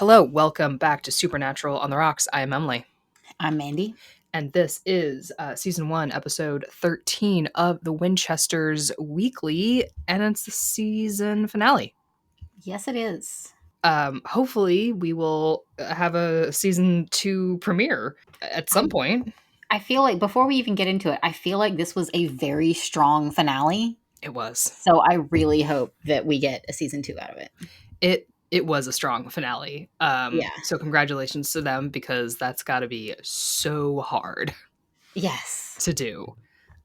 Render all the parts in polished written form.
Hello, welcome back to Supernatural on the Rocks. I am Emily. I'm Mandy. And this is Season 1, Episode 13 of The Winchesters Weekly, and it's the season finale. Yes, it is. Hopefully, we will have a Season 2 premiere at some point. I feel like before we even get into it, I feel like this was a very strong finale. It was. So I really hope that we get a Season 2 out of it. It was a strong finale. Yeah. So congratulations to them, because that's got to be so hard. Yes. To do.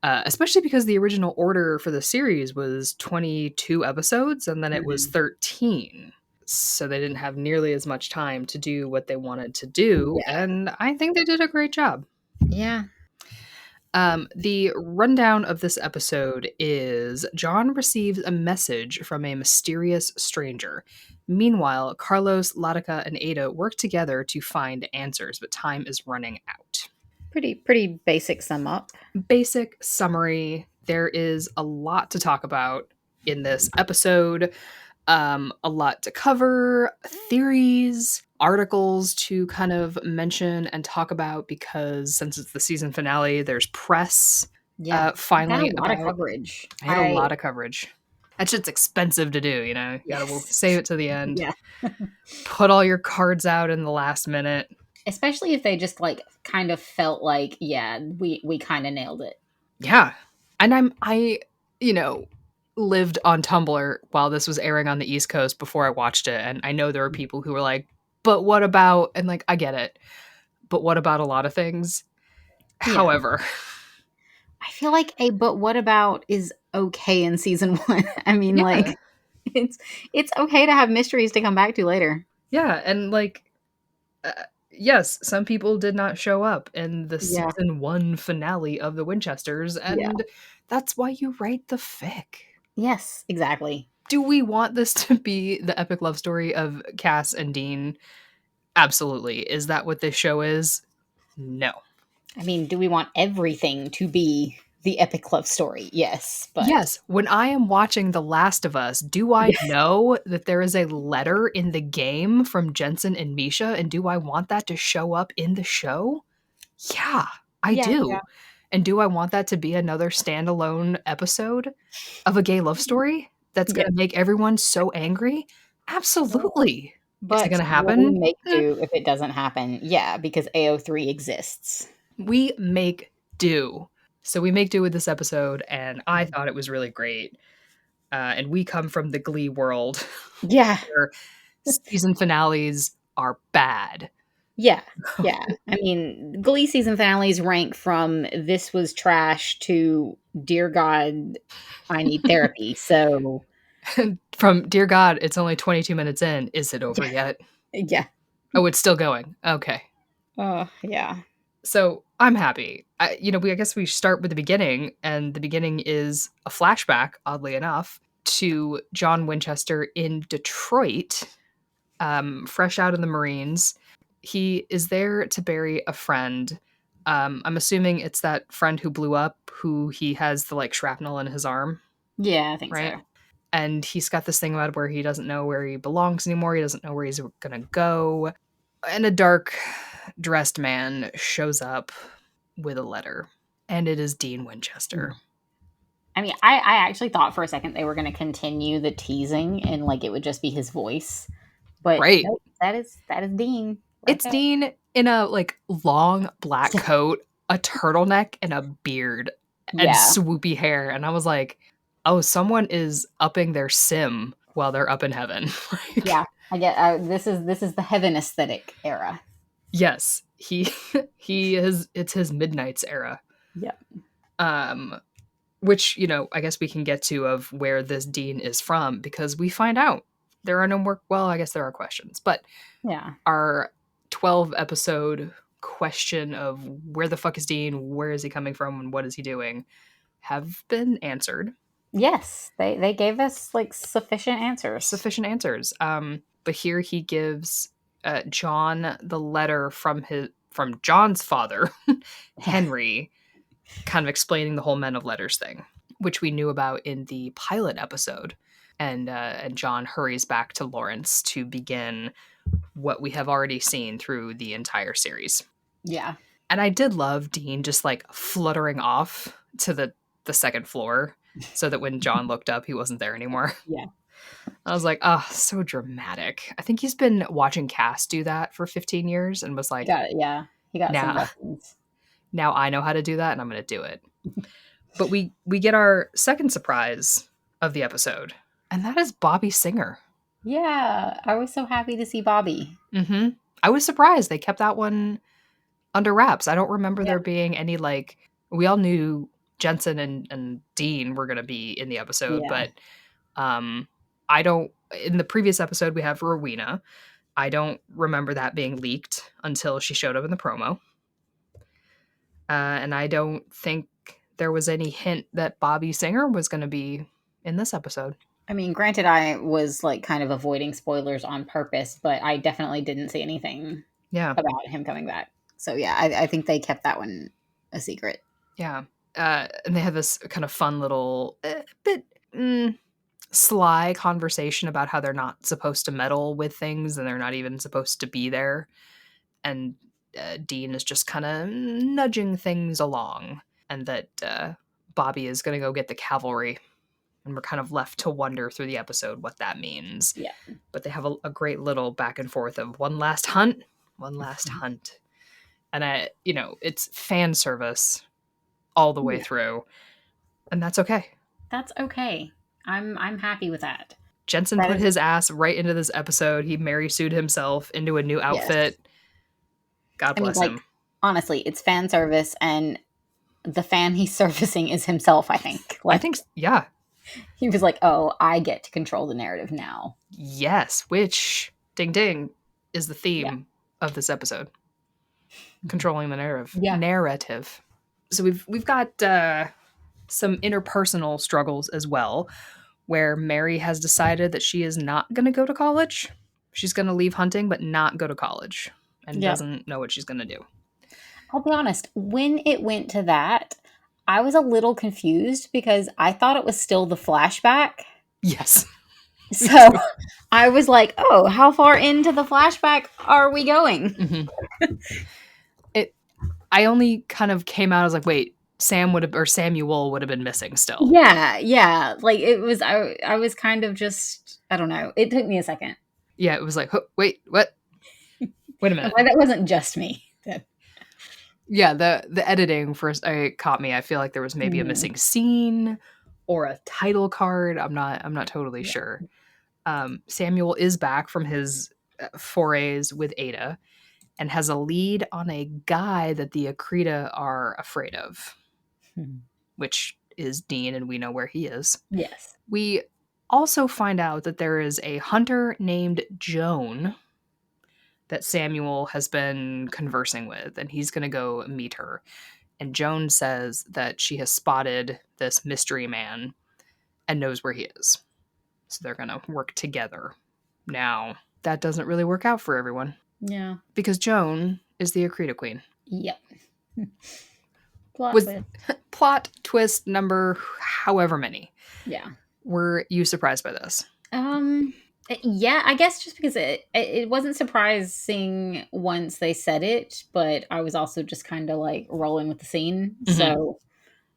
Especially because the original order for the series was 22 episodes, and then it was 13. So they didn't have nearly as much time to do what they wanted to do, and I think they did a great job. Yeah. The rundown of this episode is John receives a message from a mysterious stranger. Meanwhile, Carlos, Latika, and Ada work together to find answers, but time is running out. Pretty basic sum up. Basic summary. There is a lot to talk about in this episode. A lot to cover, theories, articles to kind of mention and talk about, because since it's the season finale, there's press. Yeah. Finally, a lot of coverage. I had a lot of coverage. That shit's expensive to do, you know? You gotta save it to the end. Yeah. Put all your cards out in the last minute. Especially if they just kind of felt like, yeah, we kind of nailed it. Yeah. And I lived on Tumblr while this was airing on the East Coast before I watched it, and I know there are people who were like, but what about, and I get it, but what about a lot of things? Yeah. However, I feel like a but what about is okay in season 1. I mean, it's okay to have mysteries to come back to later. Yeah, and yes, some people did not show up in the season 1 finale of the Winchesters, and that's why you write the fic. Yes, exactly. Do we want this to be the epic love story of Cass and Dean? Absolutely. Is that what this show is? No. I mean, do we want everything to be the epic love story? Yes. But yes. When I am watching The Last of Us, do I know that there is a letter in the game from Jensen and Misha? And do I want that to show up in the show? Yeah, I do. Yeah. And do I want that to be another standalone episode of a gay love story that's going to make everyone so angry? Absolutely. But is it going to happen? We make do if it doesn't happen. Yeah, because AO3 exists. We make do. So we make do with this episode, and I thought it was really great. And we come from the Glee world. Yeah. Where season finales are bad. Yeah. Yeah. I mean, Glee season finales rank from this was trash to dear God, I need therapy. So from dear God, it's only 22 minutes in. Is it over yet? Yeah. Oh, it's still going. Okay. Yeah. So I'm happy. I guess we start with the beginning, and the beginning is a flashback, oddly enough, to John Winchester in Detroit, fresh out of the Marines. He is there to bury a friend. I'm assuming it's that friend who blew up, who he has the shrapnel in his arm. Yeah, I think so. And he's got this thing about where he doesn't know where he belongs anymore. He doesn't know where he's gonna go. And a dark-dressed man shows up with a letter, and it is Dean Winchester. I mean, I actually thought for a second they were going to continue the teasing and it would just be his voice, but nope, that is Dean. It's Dean in a long black coat, a turtleneck, and a beard, and swoopy hair, and I was like, oh, someone is upping their sim while they're up in heaven. Yeah, I get. This is the heaven aesthetic era. Yes, he is. It's his Midnight's era. Yeah. Which I guess we can get to of where this Dean is from, because we find out there are no more. Well, I guess there are questions, but our 12 episode question of where the fuck is Dean, where is he coming from, and what is he doing, have been answered. Yes, they gave us sufficient answers. But here he gives John the letter from John's father, Henry, kind of explaining the whole Men of Letters thing, which we knew about in the pilot episode. And John hurries back to Lawrence to begin what we have already seen through the entire series. Yeah. And I did love Dean just like fluttering off to the second floor so that when John looked up, he wasn't there anymore. Yeah. I was like, oh, so dramatic. I think he's been watching Cass do that for 15 years and was He like, got it. Yeah. He got some now, lessons. now I know how to do that and I'm going to do it. But we get our second surprise of the episode, and that is Bobby Singer. Yeah. I was so happy to see Bobby. Mm-hmm. I was surprised they kept that one under wraps. I don't remember Yeah. there being any like we all knew Jensen and Dean were going to be in the episode, Yeah. but I don't. In the previous episode, we have Rowena. I don't remember that being leaked until she showed up in the promo, and I don't think there was any hint that Bobby Singer was going to be in this episode. I mean, granted, I was like kind of avoiding spoilers on purpose, but I definitely didn't see anything Yeah, about him coming back. So yeah, I think they kept that one a secret. yeah. And they had this kind of fun little bit sly conversation about how they're not supposed to meddle with things and they're not even supposed to be there. And Dean is just kind of nudging things along, and that Bobby is going to go get the cavalry. And we're kind of left to wonder through the episode what that means. Yeah. But they have a great little back and forth of one last hunt, one last hunt. And it's fan service all the way through. And that's okay. That's okay. I'm happy with that. Jensen That put is, his ass right into this episode. He Mary Sued himself into a new outfit. yes. God I mean, bless like him. honestly, it's fan service, and the fan he's servicing is himself. I think. I Like think, yeah. he was like, "Oh, I get to control the narrative now." Yes, which, ding ding, is the Yeah. theme of this episode. Controlling the narrative. Yeah. Narrative. So we've got some interpersonal struggles as well, where Mary has decided that she is not going to go to college. She's going to leave hunting, but not go to college, and Yep. doesn't know what she's going to do. I'll be honest. When it went to that, I was a little confused because I thought it was still the flashback. Yes. So I was like, "Oh, how far into the flashback are we going?" Mm-hmm. I only kind of came out as like, wait, Samuel would have been missing still. Yeah, yeah. Like it was. I was kind of just. I don't know. It took me a second. Yeah, it was like, wait, what? Wait a minute. That wasn't just me. Yeah, the editing first caught me. I feel like there was maybe a missing scene or a title card. I'm not totally sure. Samuel is back from his forays with Ada and has a lead on a guy that the Akrida are afraid of, which is Dean, and we know where he is. Yes. We also find out that there is a hunter named Joan that Samuel has been conversing with, and he's going to go meet her. And Joan says that she has spotted this mystery man and knows where he is. So they're going to work together. Now, that doesn't really work out for everyone. Yeah. Because Joan is the Akrida queen. Yep. Plot twist number however many. Yeah. Were you surprised by this? Yeah, I guess just because it wasn't surprising once they said it, but I was also just kind of like rolling with the scene, so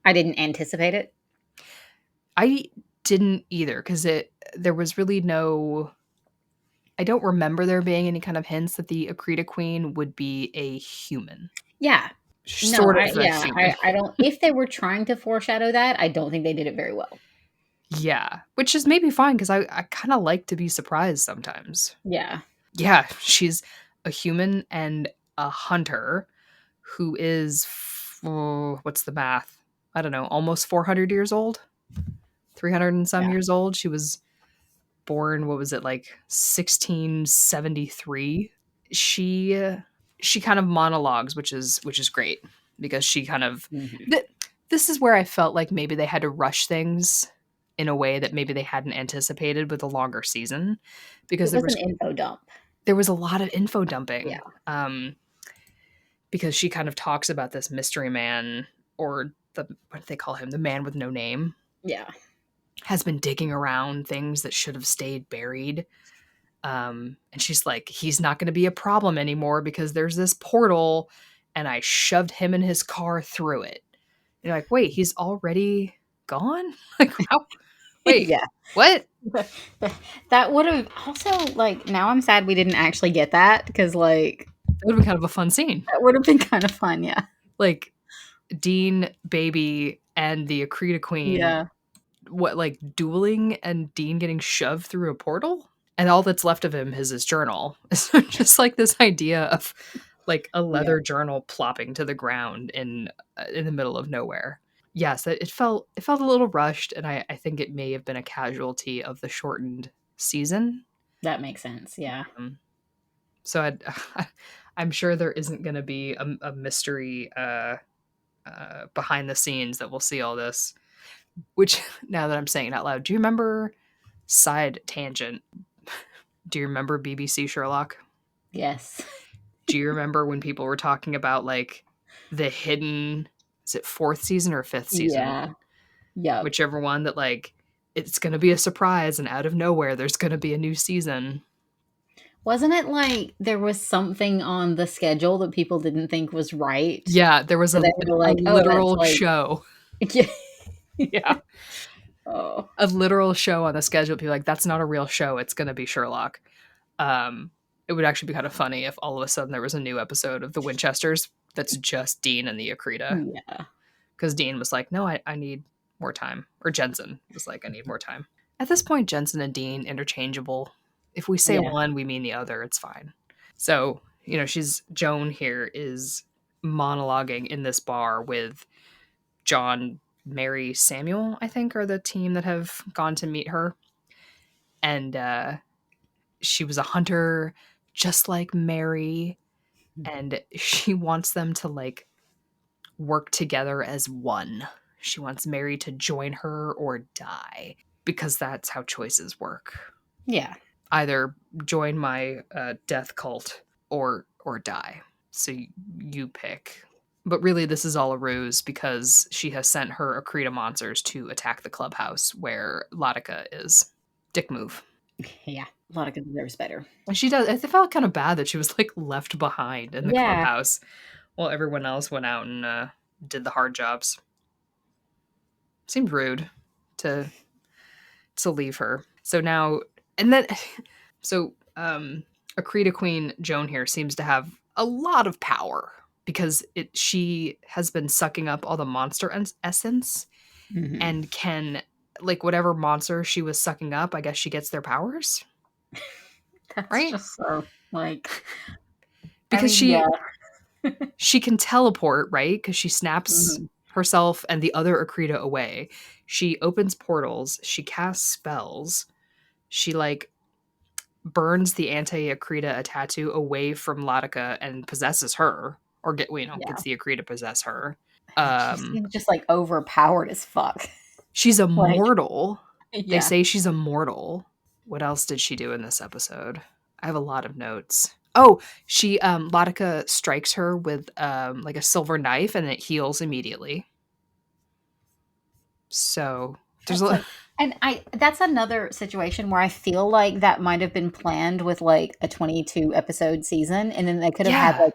I didn't anticipate it. I didn't either because there was really no. I don't remember there being any kind of hints that the Akrida queen would be a human. Yeah, Sort of a human. I don't. If they were trying to foreshadow that, I don't think they did it very well. Yeah, which is maybe fine because I kind of like to be surprised sometimes. Yeah. Yeah, she's a human and a hunter who is, what's the math? I don't know, almost 400 years old? 300 and some years old. She was born, what was it, like 1673? She kind of monologues, which is great because she kind of, this is where I felt like maybe they had to rush things in a way that maybe they hadn't anticipated with a longer season, because there was an info dump. There was a lot of info dumping. Yeah. Because she kind of talks about this mystery man, or what do they call him? The man with no name. Yeah. Has been digging around things that should have stayed buried. And she's like, he's not going to be a problem anymore because there's this portal and I shoved him and his car through it. And you're like, wait, he's already gone? Like, how? Wait, Yeah. what? That would have also, like, now I'm sad we didn't actually get that because, like, That would have been kind of a fun scene. that would have been kind of fun, yeah. Like, Dean, Baby, and the Akrida Queen, Yeah. what, like, dueling and Dean getting shoved through a portal? And all that's left of him is his journal. So just like this idea of like a Yeah. leather journal plopping to the ground in the middle of nowhere. Yes, it felt a little rushed, and I think it may have been a casualty of the shortened season. That makes sense, yeah. So I'm sure there isn't going to be a mystery behind the scenes that we'll see all this. Which, now that I'm saying it out loud, do you remember, side tangent, do you remember BBC Sherlock? Yes. Do you remember when people were talking about like the hidden, is it fourth season or fifth season? Yeah. Yep. Whichever one, that like it's going to be a surprise and out of nowhere there's going to be a new season. Wasn't it like there was something on the schedule that people didn't think was right? Yeah, there was So they were a like, "Oh, that's literal like." show. Yeah. Yeah. Oh. A literal show on the schedule. People like, that's not a real show. It's going to be Sherlock. Um, it would actually be kind of funny if all of a sudden there was a new episode of The Winchesters that's just Dean and the Akrida. Yeah. Because Dean was like, no, I need more time. Or Jensen was like, I need more time. At this point, Jensen and Dean, interchangeable. If we say Yeah. one, we mean the other. It's fine. So, Joan here is monologuing in this bar with John, Mary, Samuel, I think, are the team that have gone to meet her. And she was a hunter just like Mary. And she wants them to like work together as one. She wants Mary to join her or die because that's how choices work. Yeah. Either join my death cult or die. So you pick. But really, this is all a ruse because she has sent her Akrida monsters to attack the clubhouse where Latika is. Dick move. Yeah. Monica deserves better. And she does. It felt kind of bad that she was like left behind in the Yeah. clubhouse while everyone else went out and did the hard jobs. Seemed rude to leave her. So now, and then, so Akrida Queen Joan here seems to have a lot of power because she has been sucking up all the monster essence Mhm. and can, like, whatever monster she was sucking up, I guess she gets their powers, That's right? just so, like, Because yeah. she can teleport, right? Because she snaps Mhm. herself and the other Akrida away. She opens portals. She casts spells. She like burns the anti-Akrida tattoo away from Latika and possesses her, or Yeah. gets the Akrida possess her. She seems just, like, overpowered as fuck. She's Like, immortal. They yeah. say she's immortal. What else did she do in this episode? I have a lot of notes. Oh, she Latika strikes her with like a silver knife and it heals immediately. So there's That's a that's another situation where I feel like that might have been planned with, like, a 22 episode season, and then they could have had, yeah, like,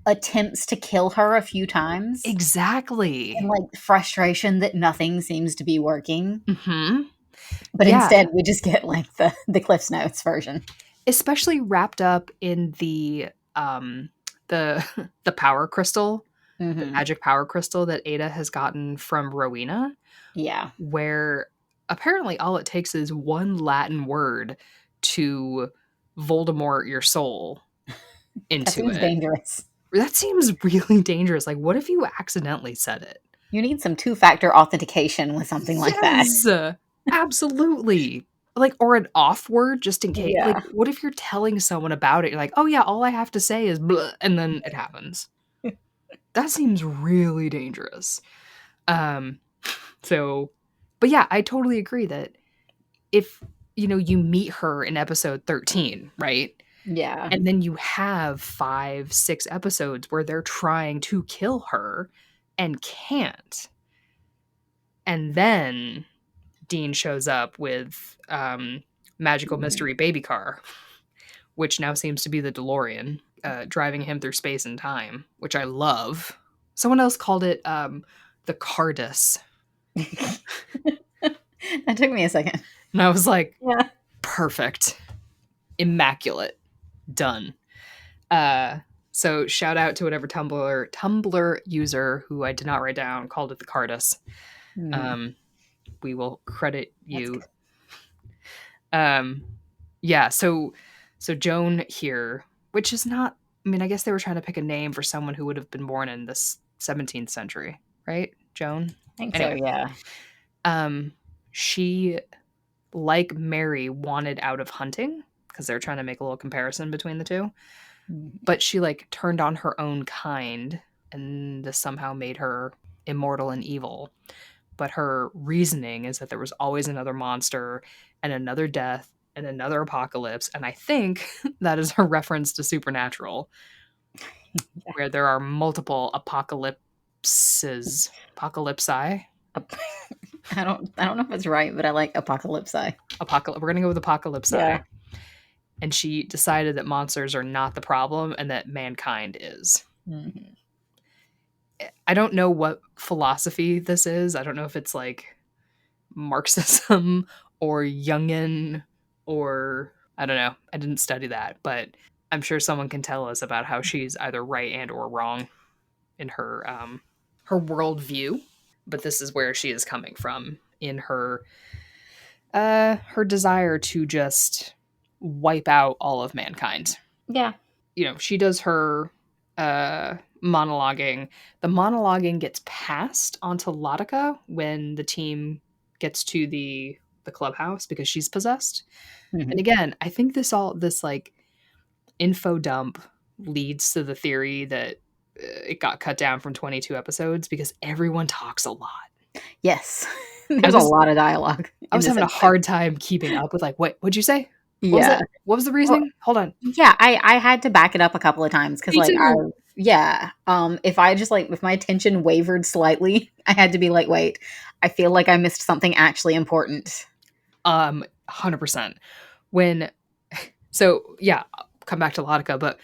attempts to kill her a few times, and, exactly. like, frustration that nothing seems to be working, Mm-hmm. but Yeah, instead we just get, like, the Cliff's Notes version. especially wrapped up in the the power crystal, the Mhm. magic power crystal that Ada has gotten from Rowena, Yeah. where apparently all it takes is one Latin word to Voldemort your soul That into seems it. dangerous. That seems really dangerous. Like, what if you accidentally said it? You need some two-factor authentication with something like that. Yes, absolutely. Like, or an off word just in case. Like, Yeah. what if you're telling someone about it? You're like, oh yeah, all I have to say is blah, and then it happens. That seems really dangerous. Um, so, but yeah, I totally agree that if you meet her in episode 13, right? Yeah. And then you have 5, 6 episodes where they're trying to kill her and can't. And then Dean shows up with magical Mhm. mystery baby car. which now seems to be the DeLorean, driving him through space and time, which I love. Someone else called it the Cardus. That took me a second. And I was like, Yeah. perfect. Immaculate. Done. So shout out to whatever Tumblr user who I did not write down called it the Cardus. We will credit That's you. good. Yeah, so Joan here, which is not, I mean, I guess they were trying to pick a name for someone who would have been born in the 17th century, right? Joan. I think so, Anyway, yeah. she, like Mary, wanted out of hunting because they're trying to make a little comparison between the two. Mhm. But she like turned on her own kind, and this somehow made her immortal and evil. But her reasoning is that there was always another monster and another death and another apocalypse. And I think that is a reference to Supernatural, where there are multiple apocalypses. Apocalypsi? I don't know if it's right, but I like apocalypsi. We're gonna go with Yeah. apocalypsi. And she decided that monsters are not the problem and that mankind is. Mhm. I don't know what philosophy this is. I don't know if it's like Marxism or Jungian or I don't know. I didn't study that, but I'm sure someone can tell us about how she's either right and or wrong in her worldview. But this is where she is coming from in her desire to just wipe out all of mankind. Yeah. You know, she does her monologuing. The monologuing gets passed onto Latika when the team gets to the clubhouse because she's possessed. And Mhm. again, I think this like info dump leads to the theory that it got cut down from 22 episodes because everyone talks a lot. Yes. I There's a was lot of dialogue I in was this having a episode. hard time keeping up with like what'd you say? What was Yeah. it? What was the Well, reasoning? Hold on. yeah, I had to back it up a couple of times because Me like I too. yeah, if I just like if my attention wavered slightly, I had to be like, wait, I feel like I missed something actually important. 100%. When so yeah, come back to Latika, but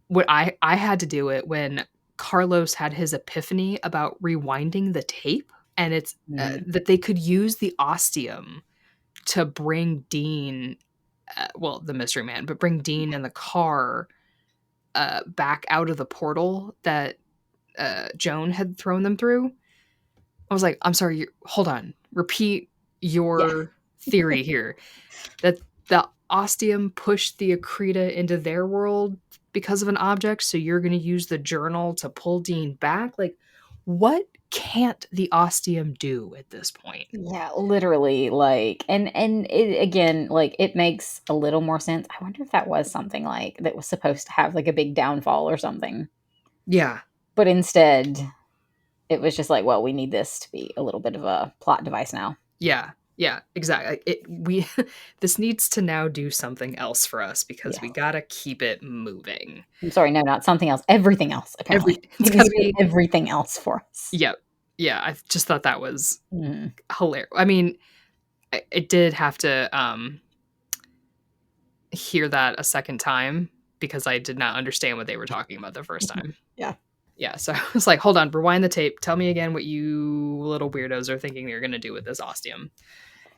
what I had to do it when Carlos had his epiphany about rewinding the tape, and it's Mhm. that they could use the ostium to bring Dean, well, the mystery man, but bring Dean in the car back out of the portal that Joan had thrown them through. I was like, I'm sorry, hold on, repeat Yeah. your theory here. That the ostium pushed the Akrida into their world because of an object, so you're going to use the journal to pull Dean back? Like, what can't the ostium do at this point? Yeah, literally, like, and it again, like, it makes a little more sense. I wonder if that was something like that was supposed to have like a big downfall or something, Yeah, but instead, it was just like, well, we need this to be a little bit of a plot device now. yeah, yeah, exactly. We this needs to now do something else for us because Yeah. we gotta keep it moving. I'm sorry, no, not something else. Everything else, apparently. It's It needs gotta to do be. everything else for us. Yeah, yeah. I just thought that was Mhm. hilarious. I mean, it did have to hear that a second time because I did not understand what they were talking about the first time. Yeah. Yeah, so I was like, hold on, rewind the tape. Tell me again what you little weirdos are thinking you're going to do with this ostium.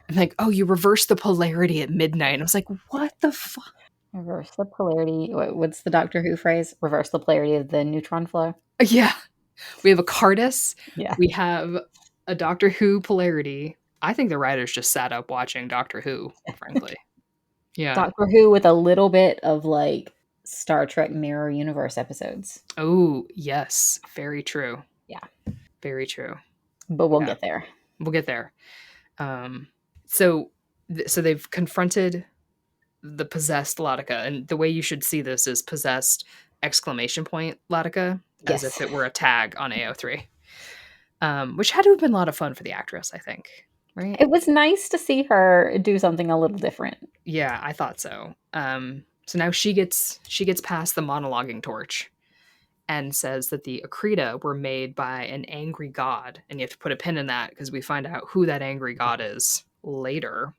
And like, oh, you reverse the polarity at midnight. And I was like, what the fuck? Reverse the polarity. What's the Doctor Who phrase? Reverse the polarity of the neutron flow. Yeah, we have a Cardus. Yeah. We have a Doctor Who polarity. I think the writers just sat up watching Doctor Who, frankly. Yeah. Doctor Who with a little bit of like Star Trek Mirror Universe episodes. Oh, yes. Very true. Yeah. Very true. But we'll Yeah, get there. we'll get there. Um, so, so they've confronted the possessed Latika, and the way you should see this is possessed exclamation point Latika, as if Yes. it were a tag on AO3, which had to have been a lot of fun for the actress, I think. Right? It was nice to see her do something a little different. Yeah, I thought so. So now she gets past the monologuing torch and says that the Akrida were made by an angry god, and you have to put a pin in that because we find out who that angry god is later.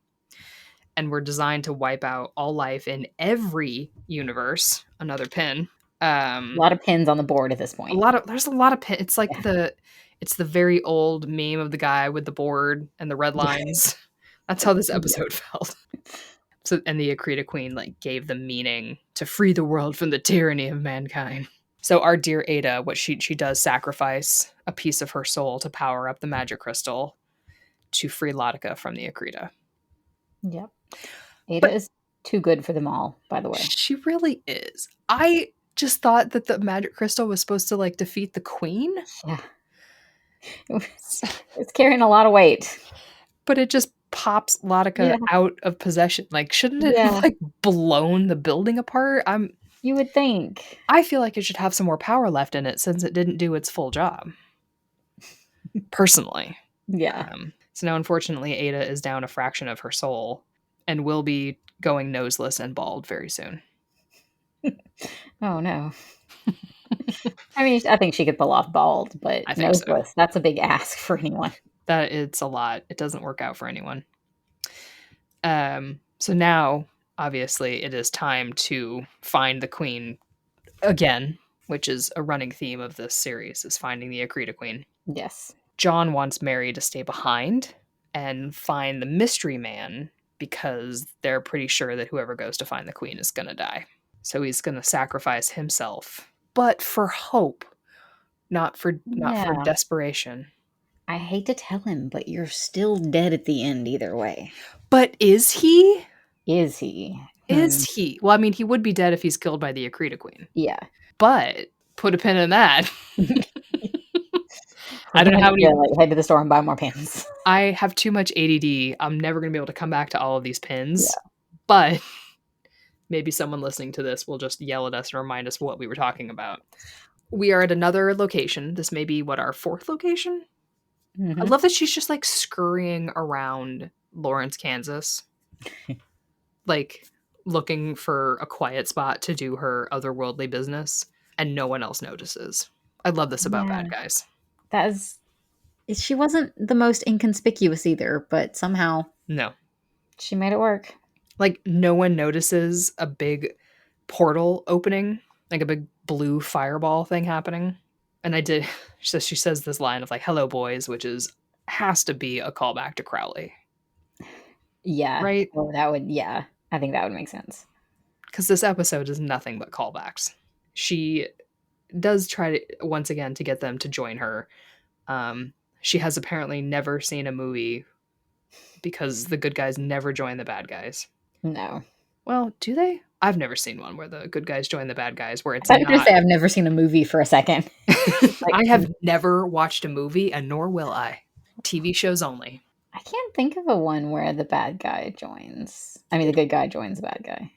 and were designed to wipe out all life in every universe. Another pin. A lot of pins on the board at this point. There's a lot of pin. It's like Yeah. it's the very old meme of the guy with the board and the red lines. That's how this Yeah. episode felt. So, and the Akrida Queen like gave them meaning to free the world from the tyranny of mankind. So our dear Ada, what she does sacrifice a piece of her soul to power up the magic crystal to free Latika from the Akrida. Yep. Ada But is too good for them all, by the way. she really is. I just thought that the magic crystal was supposed to like defeat the queen. Yeah. It's carrying a lot of weight. But it just pops Latika Yeah. out of possession. Like, shouldn't it have Yeah. like blown the building apart? You would think. I feel like it should have some more power left in it since it didn't do its full job. Personally. Yeah. So now, unfortunately, Ada is down a fraction of her soul and will be going noseless and bald very soon. Oh no. I mean, I think she could pull off bald, but I think so. noseless, that's a big ask for anyone. That it's a lot. It doesn't work out for anyone. So now, obviously, it is time to find the queen again, which is a running theme of this series, is finding the Akrida Queen. Yes. John wants Mary to stay behind and find the mystery man because they're pretty sure that whoever goes to find the queen is going to die. So he's going to sacrifice himself, but for hope, not for desperation. I hate to tell him, but you're still dead at the end either way. But is he? Is he? Is he? Well, I mean, he would be dead if he's killed by the Akrida Queen. Yeah. But put a pin in that. I don't know how many. Like, head to the store and buy more pins. I have too much ADD. I'm never going to be able to come back to all of these pins. Yeah. But maybe someone listening to this will just yell at us and remind us what we were talking about. We are at another location. This may be our fourth location. Mm-hmm. I love that she's just like scurrying around Lawrence, Kansas. Like looking for a quiet spot to do her otherworldly business, and no one else notices. I love this about bad guys. She wasn't the most inconspicuous either, but somehow she made it work. Like no one notices a big portal opening, like a big blue fireball thing happening. And she says this line of like, "Hello, boys," which has to be a callback to Crowley. Yeah. Right? Well, that would, yeah. I think that would make sense. Because this episode is nothing but callbacks. She does try to, once again, to get them to join her. She has apparently never seen a movie because the good guys never join the bad guys. No. Well, do they? I've never seen one where the good guys join the bad guys, where it's I was going to say I've never seen a movie for a second. I have never watched a movie, and nor will I. TV shows only. I can't think of a one where the bad guy joins. I mean, the good guy joins the bad guy.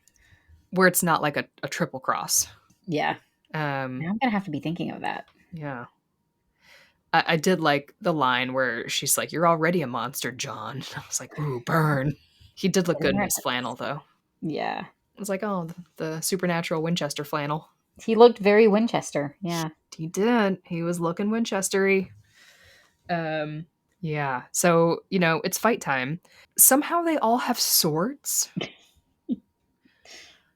Where it's not like a triple cross. Yeah. Now I'm going to have to be thinking of that. Yeah. I did like the line where she's like, "You're already a monster, John." I was like, "Ooh, burn." He did look good in his flannel, though. Yeah. I was like, "Oh, the supernatural Winchester flannel." He looked very Winchester. Yeah. He did. He was looking Winchester-y. Yeah. So, it's fight time. Somehow they all have swords.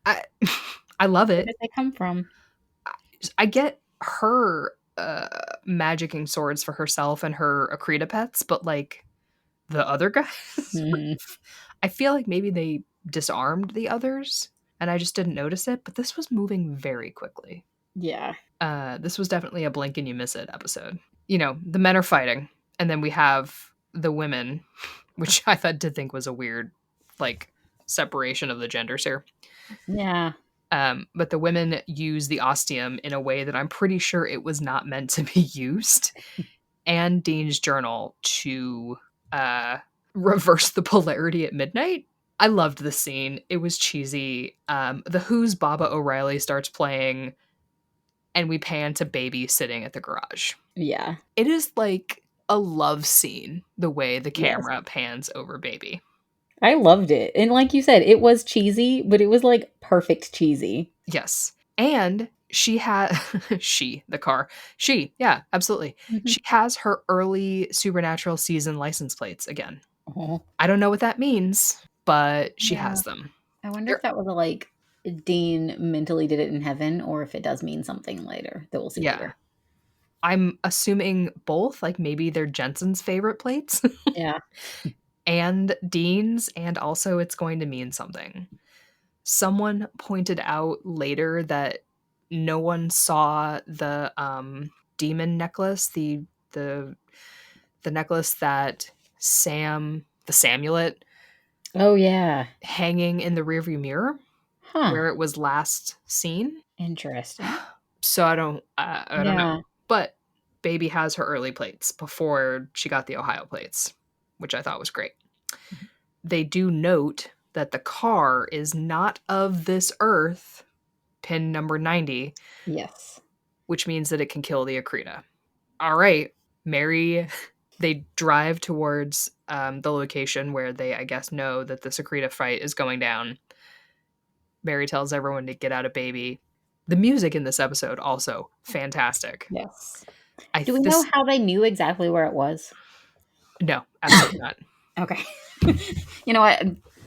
I love it. Where did they come from? I get her magicking swords for herself and her Akrida pets, but like the other guys, I feel like maybe they disarmed the others and I just didn't notice it, but this was moving very quickly. Yeah. This was definitely a blink and you miss it episode. The men are fighting, and then we have the women, which I did think was a weird, like, separation of the genders here. Yeah. But the women use the ostium in a way that I'm pretty sure it was not meant to be used. And Dean's journal to reverse the polarity at midnight. I loved the scene. It was cheesy. The Who's Baba O'Reilly starts playing, and we pan to Baby sitting at the garage. Yeah. It is like a love scene, the way the camera pans over Baby. I loved it. And like you said, it was cheesy, but it was like perfect cheesy. Yes. And yeah, absolutely. Mm-hmm. She has her early Supernatural season license plates again. I don't know what that means, but she Yeah. has them. I wonder if They're, that was a, like, Dean mentally did it in heaven or if it does mean something later that we'll see yeah. later. I'm assuming both, like maybe they're Jensen's favorite plates Yeah. and Dean's, and also it's going to mean something. Someone pointed out later that no one saw the demon necklace, the the necklace that the Samulet, Oh, yeah. hanging in the rearview mirror Huh. where it was last seen. Interesting. So I don't know. Yeah. But Baby has her early plates before she got the Ohio plates, which I thought was great. They do note that the car is not of this earth, pin number 90, Yes. which means that it can kill the Akrida. All right, Mary, they drive towards the location where they, I guess, know that the Akrida fight is going down. Mary tells everyone to get out of Baby. The music in this episode also fantastic. Yes. I Do we know this how they knew exactly where it was? No, absolutely not. Okay. You know what?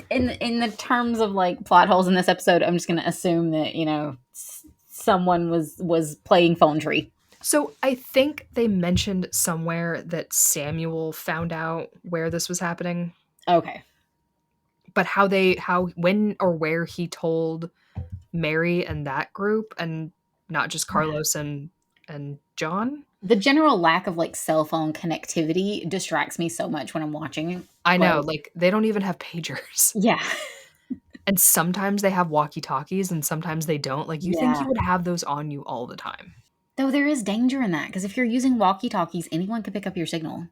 In the terms of like plot holes in this episode, I'm just going to assume that, someone was playing phone tree. So I think they mentioned somewhere that Samuel found out where this was happening, Okay. but when or where he told Mary and that group, and not just Carlos and John. The general lack of like cell phone connectivity distracts me so much when I'm watching. I know, Like, like they don't even have pagers. yeah. And sometimes they have walkie-talkies and sometimes they don't. Like you think Yeah. you would have those on you all the time. Though there is danger in that because if you're using walkie-talkies, anyone could pick up your signal.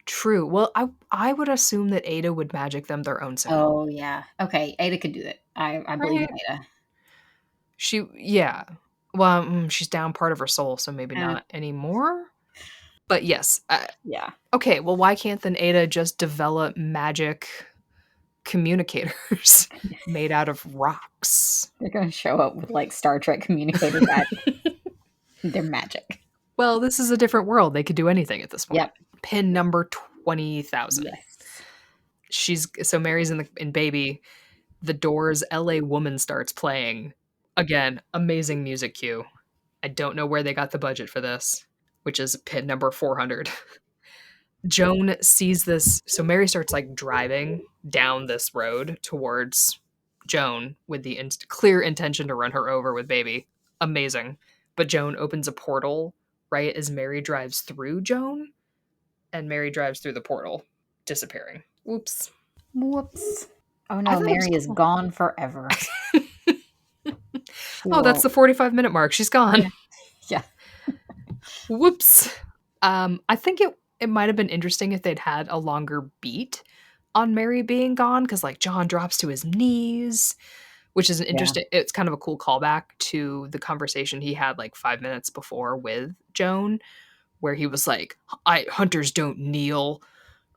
True. Well, I would assume that Ada would magic them their own signal. Oh yeah. Okay, Ada could do it. I believe in Right? Ada. Yeah. Well, she's down part of her soul, so maybe Uh, not anymore. But yes. yeah. Okay, well, why can't then Ada just develop magic communicators made out of rocks? They're gonna show up with like Star Trek communicator badges. They're magic. Well, this is a different world. They could do anything at this point. Yep. Pin number 20,000. Yes. Mary's in Baby. The Doors LA Woman starts playing. Again, amazing music cue. I don't know where they got the budget for this, which is pin number 400. Joan sees this. So Mary starts like driving down this road towards Joan with the clear intention to run her over with Baby. Amazing. But Joan opens a portal right as Mary drives through Joan, and Mary drives through the portal, disappearing. Whoops. Whoops. Oh I no, thought it was Mary is cool. gone forever. Oh, that's the 45-minute mark. She's gone. Yeah. Yeah. Whoops. I think it might have been interesting if they'd had a longer beat on Mary being gone, because like John drops to his knees, which is an Yeah. interesting. It's kind of a cool callback to the conversation he had like 5 minutes before with Joan, where he was like, "I hunters don't kneel,"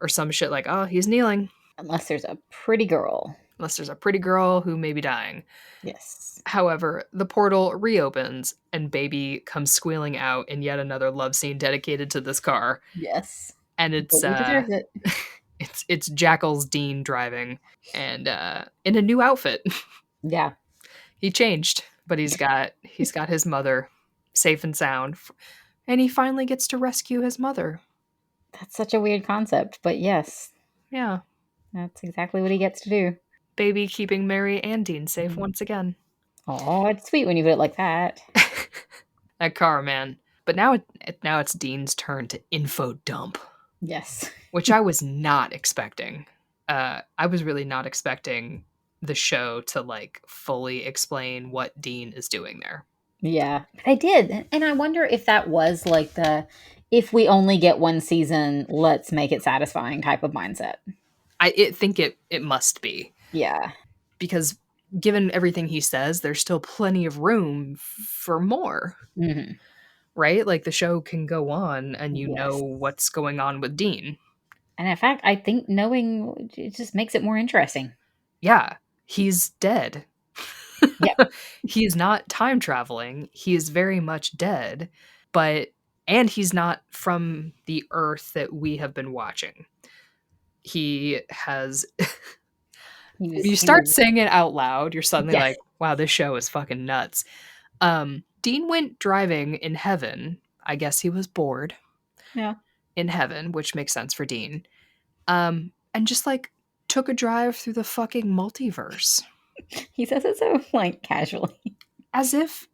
or some shit like, "Oh, he's kneeling." Unless there's a pretty girl. Unless there's a pretty girl who may be dying. Yes. However, the portal reopens and Baby comes squealing out in yet another love scene dedicated to this car. Yes. And it's Baby deserves it. it's Jackal's Dean driving, and in a new outfit. Yeah. He changed, but he's got his mother safe and sound, and he finally gets to rescue his mother. That's such a weird concept, but yes, Yeah. that's exactly what he gets to do. Baby keeping Mary and Dean safe once again. Oh, it's sweet when you put it like that. That car, man. But now it's Dean's turn to info dump, Yes. which I was not expecting. I was really not expecting the show to like fully explain what Dean is doing there. Yeah, I did. And I wonder if that was like if we only get one season, let's make it satisfying type of mindset. I think it must be, Yeah. because given everything he says, there's still plenty of room for more. Hmm. Right? Like the show can go on and you know Yes. what's going on with Dean. And in fact, I think knowing it just makes it more interesting. Yeah, he's dead. Yep. He is not time traveling. He is very much dead, and he's not from the Earth that we have been watching. He has When you he start was saying it out loud, you're suddenly yes. like, wow, this show is fucking nuts. Dean went driving in heaven. I guess he was bored Yeah. in heaven, which makes sense for Dean. And just like took a drive through the fucking multiverse. He says it so like casually. As if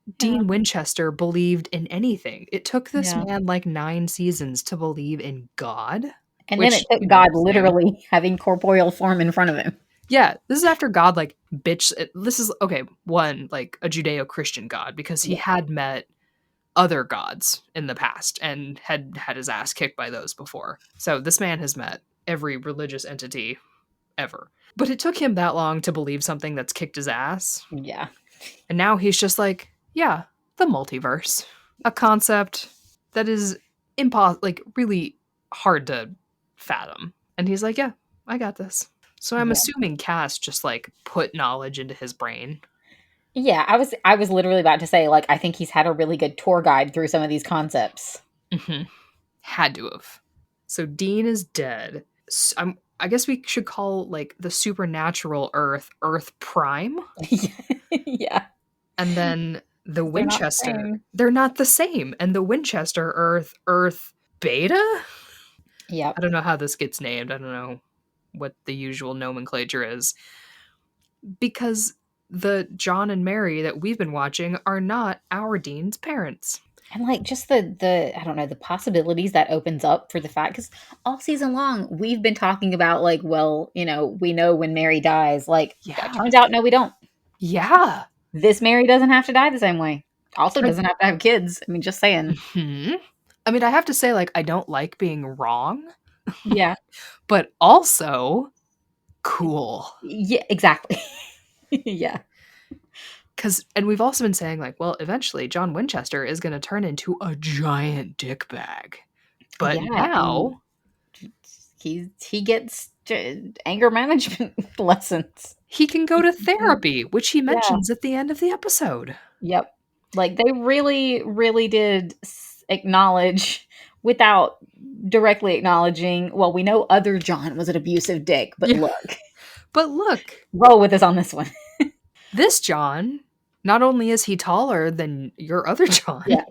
Yeah. Dean Winchester believed in anything. It took this Yeah. man like 9 seasons to believe in God, And then it which, took you know, God same. literally having corporeal form in front of him. Yeah, this is after God like bitch this is okay, one like a Judeo-Christian God because he Yeah. had met other gods in the past and had had his ass kicked by those before. So this man has met every religious entity ever. But it took him that long to believe something that's kicked his ass. Yeah. And now he's just like, yeah, the multiverse. A concept that is like really hard to fathom. And he's like, yeah, I got this. So I'm Yeah. assuming Cass just like put knowledge into his brain. Yeah, I was literally about to say like I think he's had a really good tour guide through some of these concepts. Hmm. Had to have. So Dean is dead. I guess we should call like the supernatural Earth Earth Prime, Yeah. and then the 'Cause they're not the Winchester. same. They're not the same, and the Winchester Earth Earth Beta. I Yep. don't know how this gets named. I don't know what the usual nomenclature is because the John and Mary that we've been watching are not our Dean's parents. And like just the I don't know, the possibilities that opens up for the fact cuz all season long we've been talking about like well, we know when Mary dies. Like that Yeah. turns out no we don't. Yeah. This Mary doesn't have to die the same way. Also doesn't have to have kids. I mean just saying. Mhm. I mean, I have to say, like, I don't like being wrong, Yeah. but also cool. Yeah, exactly. Yeah. And we've also been saying, like, well, eventually John Winchester is going to turn into a giant dick bag. But Yeah, and now he gets anger management lessons. he can go He to can therapy, which he Yeah, mentions at the end of the episode. yep. Like, they really, really did acknowledge without directly acknowledging, well, we know other John was an abusive dick, but Yeah. look, But look, roll with us on this one. this John, not only is he taller than your other Yeah. John, Yeah.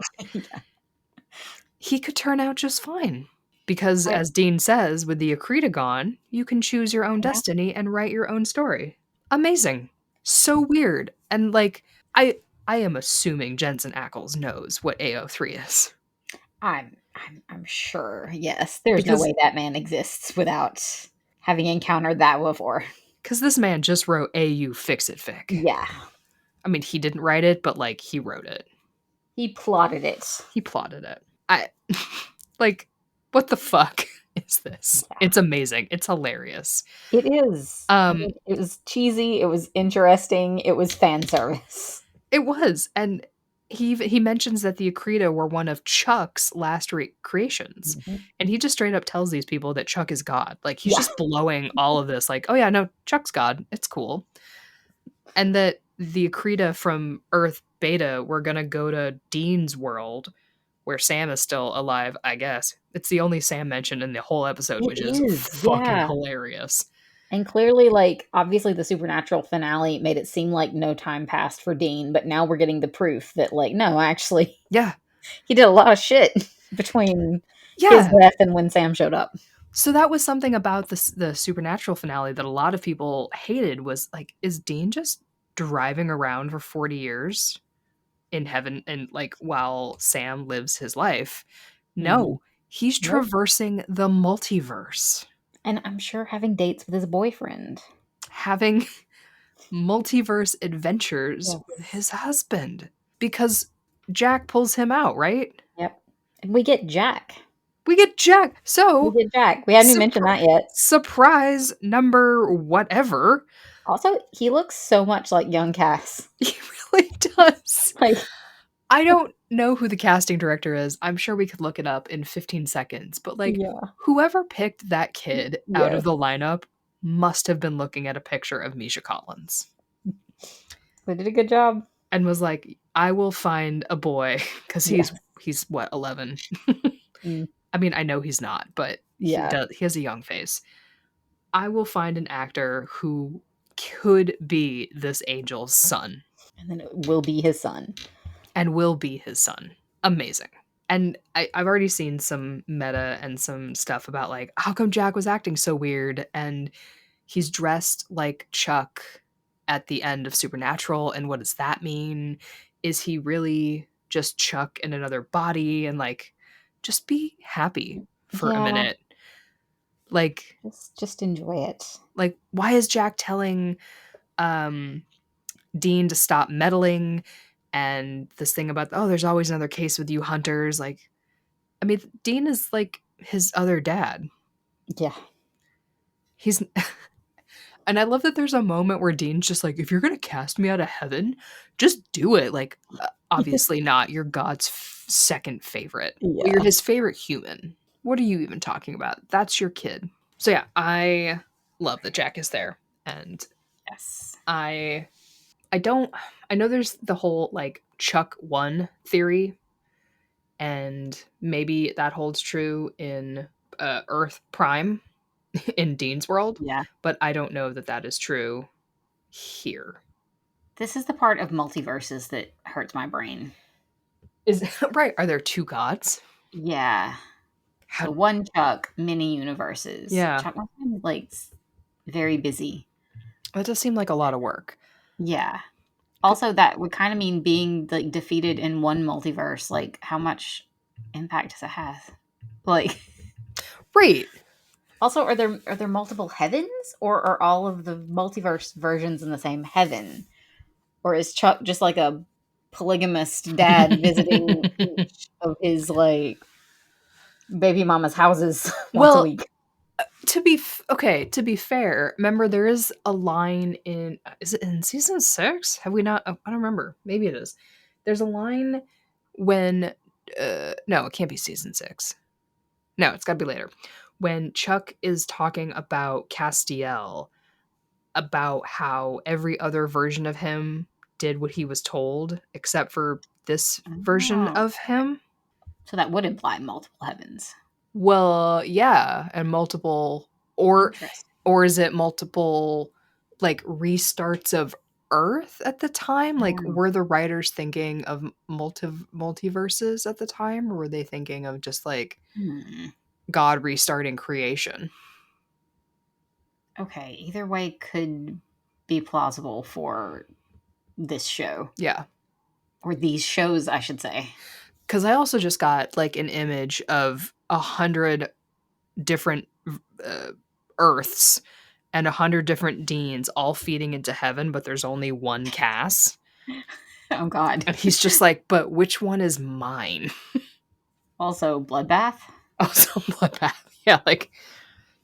he could turn out just fine. Because, I as Dean says, with the Akrida gone, you can choose your own yeah, destiny and write your own story. Amazing. So weird. And, like, I I am assuming Jensen Ackles knows what AO3 is. I'm sure, yes. There's no Because way that man exists without having encountered that before. because this man just wrote AU Fix It Fic. Yeah. I mean, he didn't write it, but, like, he wrote it. He plotted it. He plotted it. I like, what the fuck is this? Yeah. It's amazing. It's hilarious. It is. I Um, mean, it was cheesy, it was interesting, it was fan service. It was, and he mentions that the Akrida were one of Chuck's last creations, Mhm. and he just straight up tells these people that Chuck is God. Like he's Yeah. just blowing all of this, like, oh yeah, no, Chuck's God. It's cool, and that the Akrida from Earth Beta were gonna go to Dean's world, where Sam is still alive. I guess it's the only Sam mentioned in the whole episode, It which is is, fucking yeah. hilarious. And clearly, like, obviously the supernatural finale made it seem like no time passed for Dean, but now we're getting the proof that, like, no, actually, Yeah, he did a lot of shit between his yeah. death and when Sam showed up. So that was something about the supernatural finale that a lot of people hated was like, is Dean just driving around for 40 years in heaven and like while Sam lives his life? Mhm. No, he's Nope. traversing the multiverse, And I'm sure having dates with his boyfriend. having multiverse adventures with Yes. his husband because Jack pulls him out, right? Yep. And we get Jack. We get Jack. We So, get Jack. We hadn't even mentioned that yet. surprise number whatever. Also, he looks so much like young Cass. He really does. Like, I don't know who the casting director is. I'm sure we could look it up in 15 seconds. But like, yeah. whoever picked that kid out of Yes. the lineup must have been looking at a picture of Misha Collins They did a good job. and was like, "I will find a boy because Yeah. he's what 11." Mm. I mean, I know he's not, but he Yeah. does. He has a young face. I will find an actor who could be this angel's son And then it will be his son. and will be his son. Amazing. And I've already seen some meta and some stuff about like, how come Jack was acting so weird? And he's dressed like Chuck at the end of Supernatural. And what does that mean? Is he really just Chuck in another body? And like, just be happy for a Yeah, minute. Like, just enjoy it. why is Jack telling um Dean to stop meddling? And this thing about, oh, there's always another case with you hunters. Like, I mean, Dean is like his other dad. Yeah. He's and I love that there's a moment where Dean's just like, if you're gonna cast me out of heaven, just do it. Like, obviously not. You're God's second favorite. Well, you're Yeah. his favorite human. What are you even talking about? That's your kid. So yeah, I love that Jack is there, and Yes. I don't. I know there's the whole like Chuck one theory, and maybe that holds true in Earth Prime in Dean's world, Yeah. but I don't know that that is true here. This is the part of multiverses that hurts my brain. Is right? Are there two gods? Yeah. How? So one Chuck, many universes. Yeah, Chuck must be like very busy. that does seem like a lot of work. Yeah. Also, that would kind of mean being like defeated in one multiverse. Like, how much impact does it have? Like, Right. also, are there multiple heavens, or are all of the multiverse versions in the same heaven, or is Chuck just like a polygamist dad visiting each of his like baby mama's houses once a Well, week? okay, to be fair, remember there is a line in, is it in season 6? Have we not, oh, I don't remember. Maybe it is. There's a line when no, it can't be season 6. No, it's got to be later. When Chuck is talking about Castiel, about how every other version of him did what he was told except for this version Oh, of him. so that would imply multiple heavens. Well, yeah, and multiple, or Interesting. or is it multiple like restarts of Earth at the time? Like, Oh, were the writers thinking of multiverses at the time, or were they thinking of just like hmm. God restarting creation? Okay. Either way could be plausible for this show, Yeah. or these shows, I should say. Because I also just got like an image of 100 different uh, Earths and 100 different Deans all feeding into heaven, but there's only one Cass. Oh God. And he's just like, but which one is mine? Also, bloodbath. Also, bloodbath. Yeah, like,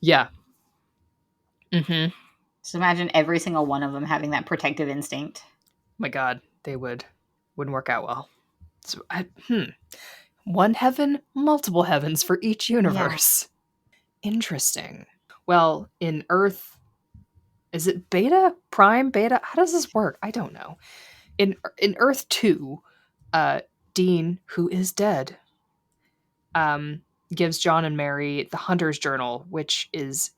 yeah. Mm-hmm. Just imagine every single one of them having that protective instinct. My God, they wouldn't work out well. So, one heaven, multiple heavens for each Yeah. universe. Interesting. Well, in Earth, is it beta, prime, beta? How does this work? I don't know. In Earth 2, uh, Dean, who is dead, um, gives John and Mary the Hunter's Journal, which is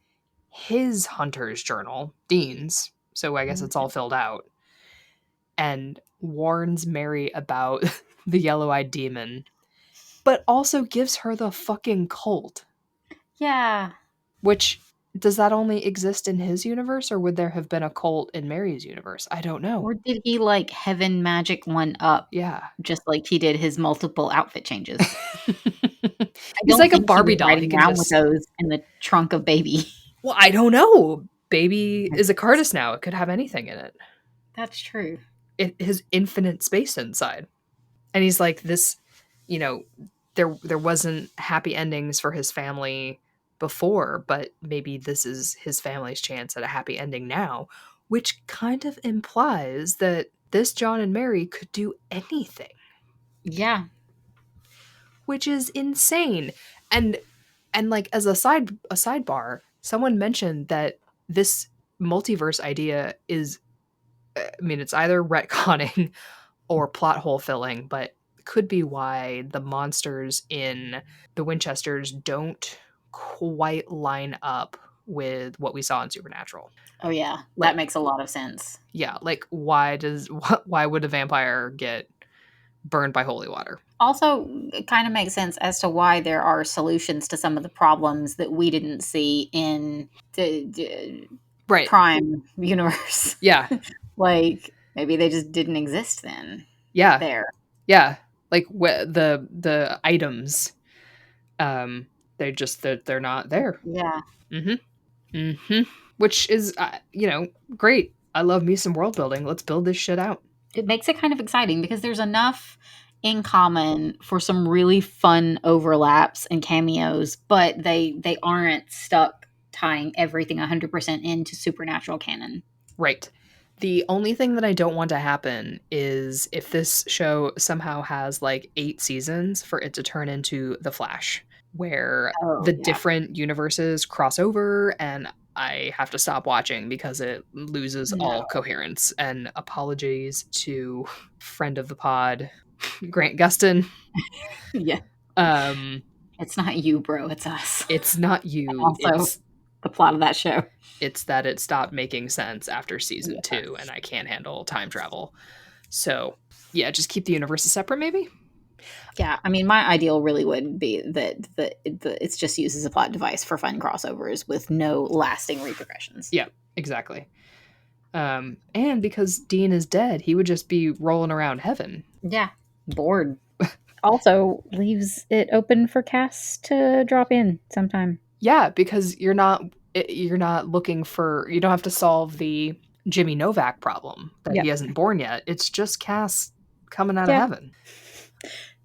his Hunter's Journal, Dean's. So I guess it's all filled out, and warns Mary about the yellow-eyed demon, but also gives her the fucking cult. Yeah. Which, does that only exist in his universe, or would there have been a cult in Mary's universe? I don't know. Or did he like heaven magic one up, Yeah. just like he did his multiple outfit changes? I He's don't like a think he Barbie was doll. He riding can around with just, those in the trunk of baby. well, I don't know. Baby is a Cardis now. It could have anything in it. That's true. It his infinite space inside. And he's like, this, you know, there wasn't happy endings for his family before, but maybe this is his family's chance at a happy ending now, which kind of implies that this John and Mary could do anything, Yeah. which is insane. And like, as a sidebar, someone mentioned that this multiverse idea is, I mean, it's either retconning or plot hole filling, but could be why the monsters in the Winchesters don't quite line up with what we saw in Supernatural. Oh yeah, that Like, makes a lot of sense. yeah, like why would a vampire get burned by holy water? Also, it kind of makes sense as to why there are solutions to some of the problems that we didn't see in the Right. Prime universe. Yeah. Like maybe they just didn't exist then. Yeah. There. Yeah. Like the items, um, they're not there. Yeah. Mhm. Mhm. Which is, great. I love me some world building. Let's build this shit out. It makes it kind of exciting because there's enough in common for some really fun overlaps and cameos, but they aren't stuck tying everything 100% into supernatural canon. Right. The only thing that I don't want to happen is if this show somehow has like 8 seasons for it to turn into The Flash, where Oh, the yeah. different universes cross over and I have to stop watching because it loses all No. coherence. And apologies to friend of the pod, Grant Gustin. Yeah. Um, It's not you, bro. It's us. it's not And you. also the plot of that show. It's that it stopped making sense after season Yeah. 2 and I can't handle time travel. So, yeah, just keep the universes separate maybe? Yeah. I mean, my ideal really would be that it's just used as a plot device for fun crossovers with no lasting repercussions. Yeah, exactly. And because Dean is dead, he would just be rolling around heaven. Yeah. Bored. Also leaves it open for Cass to drop in sometime. Yeah, because you're not looking for, you don't have to solve the Jimmy Novak problem that Yeah. he hasn't born yet. It's just Cass coming out of Yeah. heaven.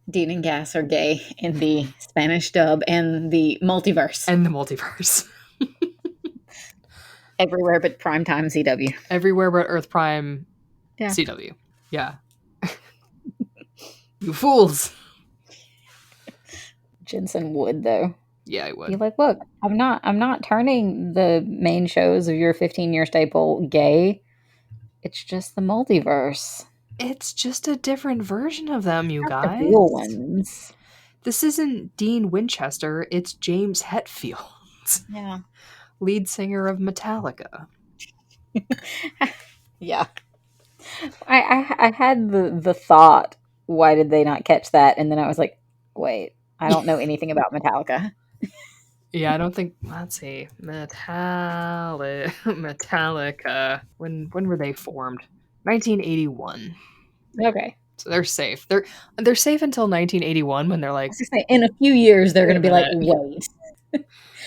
Dean and Cass are gay in the Spanish dub and the multiverse. And the multiverse. Everywhere but primetime CW. Everywhere but Earth Prime Yeah. CW. Yeah. You fools. Jensen would though. Yeah, I would. Be like, look, I'm not turning the main shows of your 15-year staple gay. It's just the multiverse. It's just a different version of them, you Not the real guys. ones. This isn't Dean Winchester, it's James Hetfield, Yeah. lead singer of Metallica. Yeah. I had the thought, why did they not catch that? And then I was like, wait, I don't know anything about Metallica. Yeah, I don't think. Let's see, Metallica. When were they formed? 1981. Okay. So they're safe. They're safe until 1981 when they're I like, was just saying, in a few years, they're wait going a to be like, minute, wait.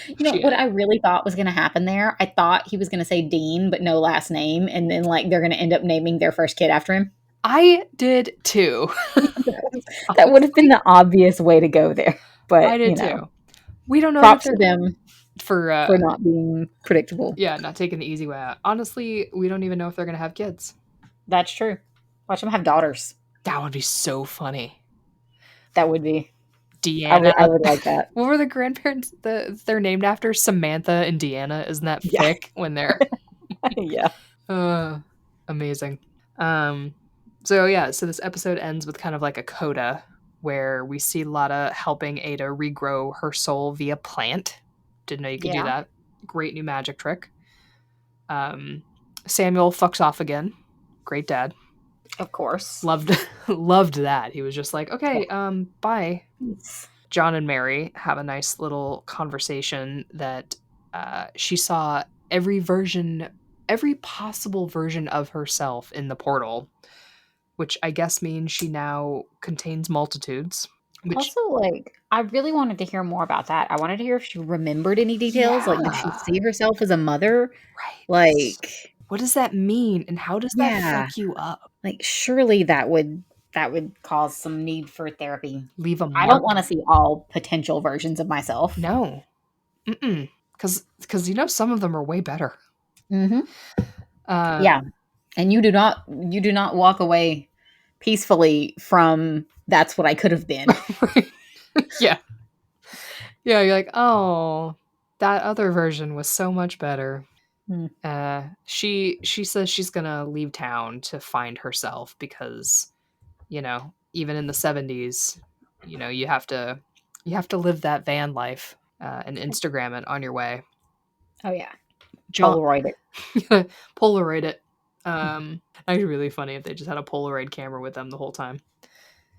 You know what shit. I really thought was going to happen there? I thought he was going to say Dean, but no last name, and then like they're going to end up naming their first kid after him. I did too. That would have been the obvious way to go there. I But did too. We don't know that props to they're them for for not being predictable. yeah, not taking the easy way out. Honestly, we don't even know if they're gonna have kids. That's true. Watch them have daughters. That would be so funny. That would be. Deanna. I would like that. What were the grandparents? They're named after Samantha and Deanna. Isn't that Yeah. thick when they're Yeah. amazing? So this episode ends with kind of like a coda where we see Lotta helping Ada regrow her soul via plant. Didn't know you could do Yeah. that. Great new magic trick. Samuel fucks off again. Great dad. Of course. Loved that. He was just like, okay, bye. John and Mary have a nice little conversation that she saw every possible version of herself in the portal, which I guess means she now contains multitudes. Which, Also, like, I really wanted to hear more about that. I wanted to hear if she remembered any details. Like, did she yeah, see herself as a mother? right. Like, What does that mean, and how does that yeah. fuck you up? Like, surely that would cause some need for therapy. Leave a I mark? don't want to see all potential versions of myself. No, because some of them are way better. Mm-hmm. Yeah, and you do not walk away peacefully from that's what I could have been. Yeah. Yeah, you're like, oh, that other version was so much better. She says she's gonna leave town to find herself because, even in the 70s, you have to live that van life and Instagram it on your way. Oh yeah. John Polaroid it. Polaroid it. That'd be really funny if they just had a Polaroid camera with them the whole time.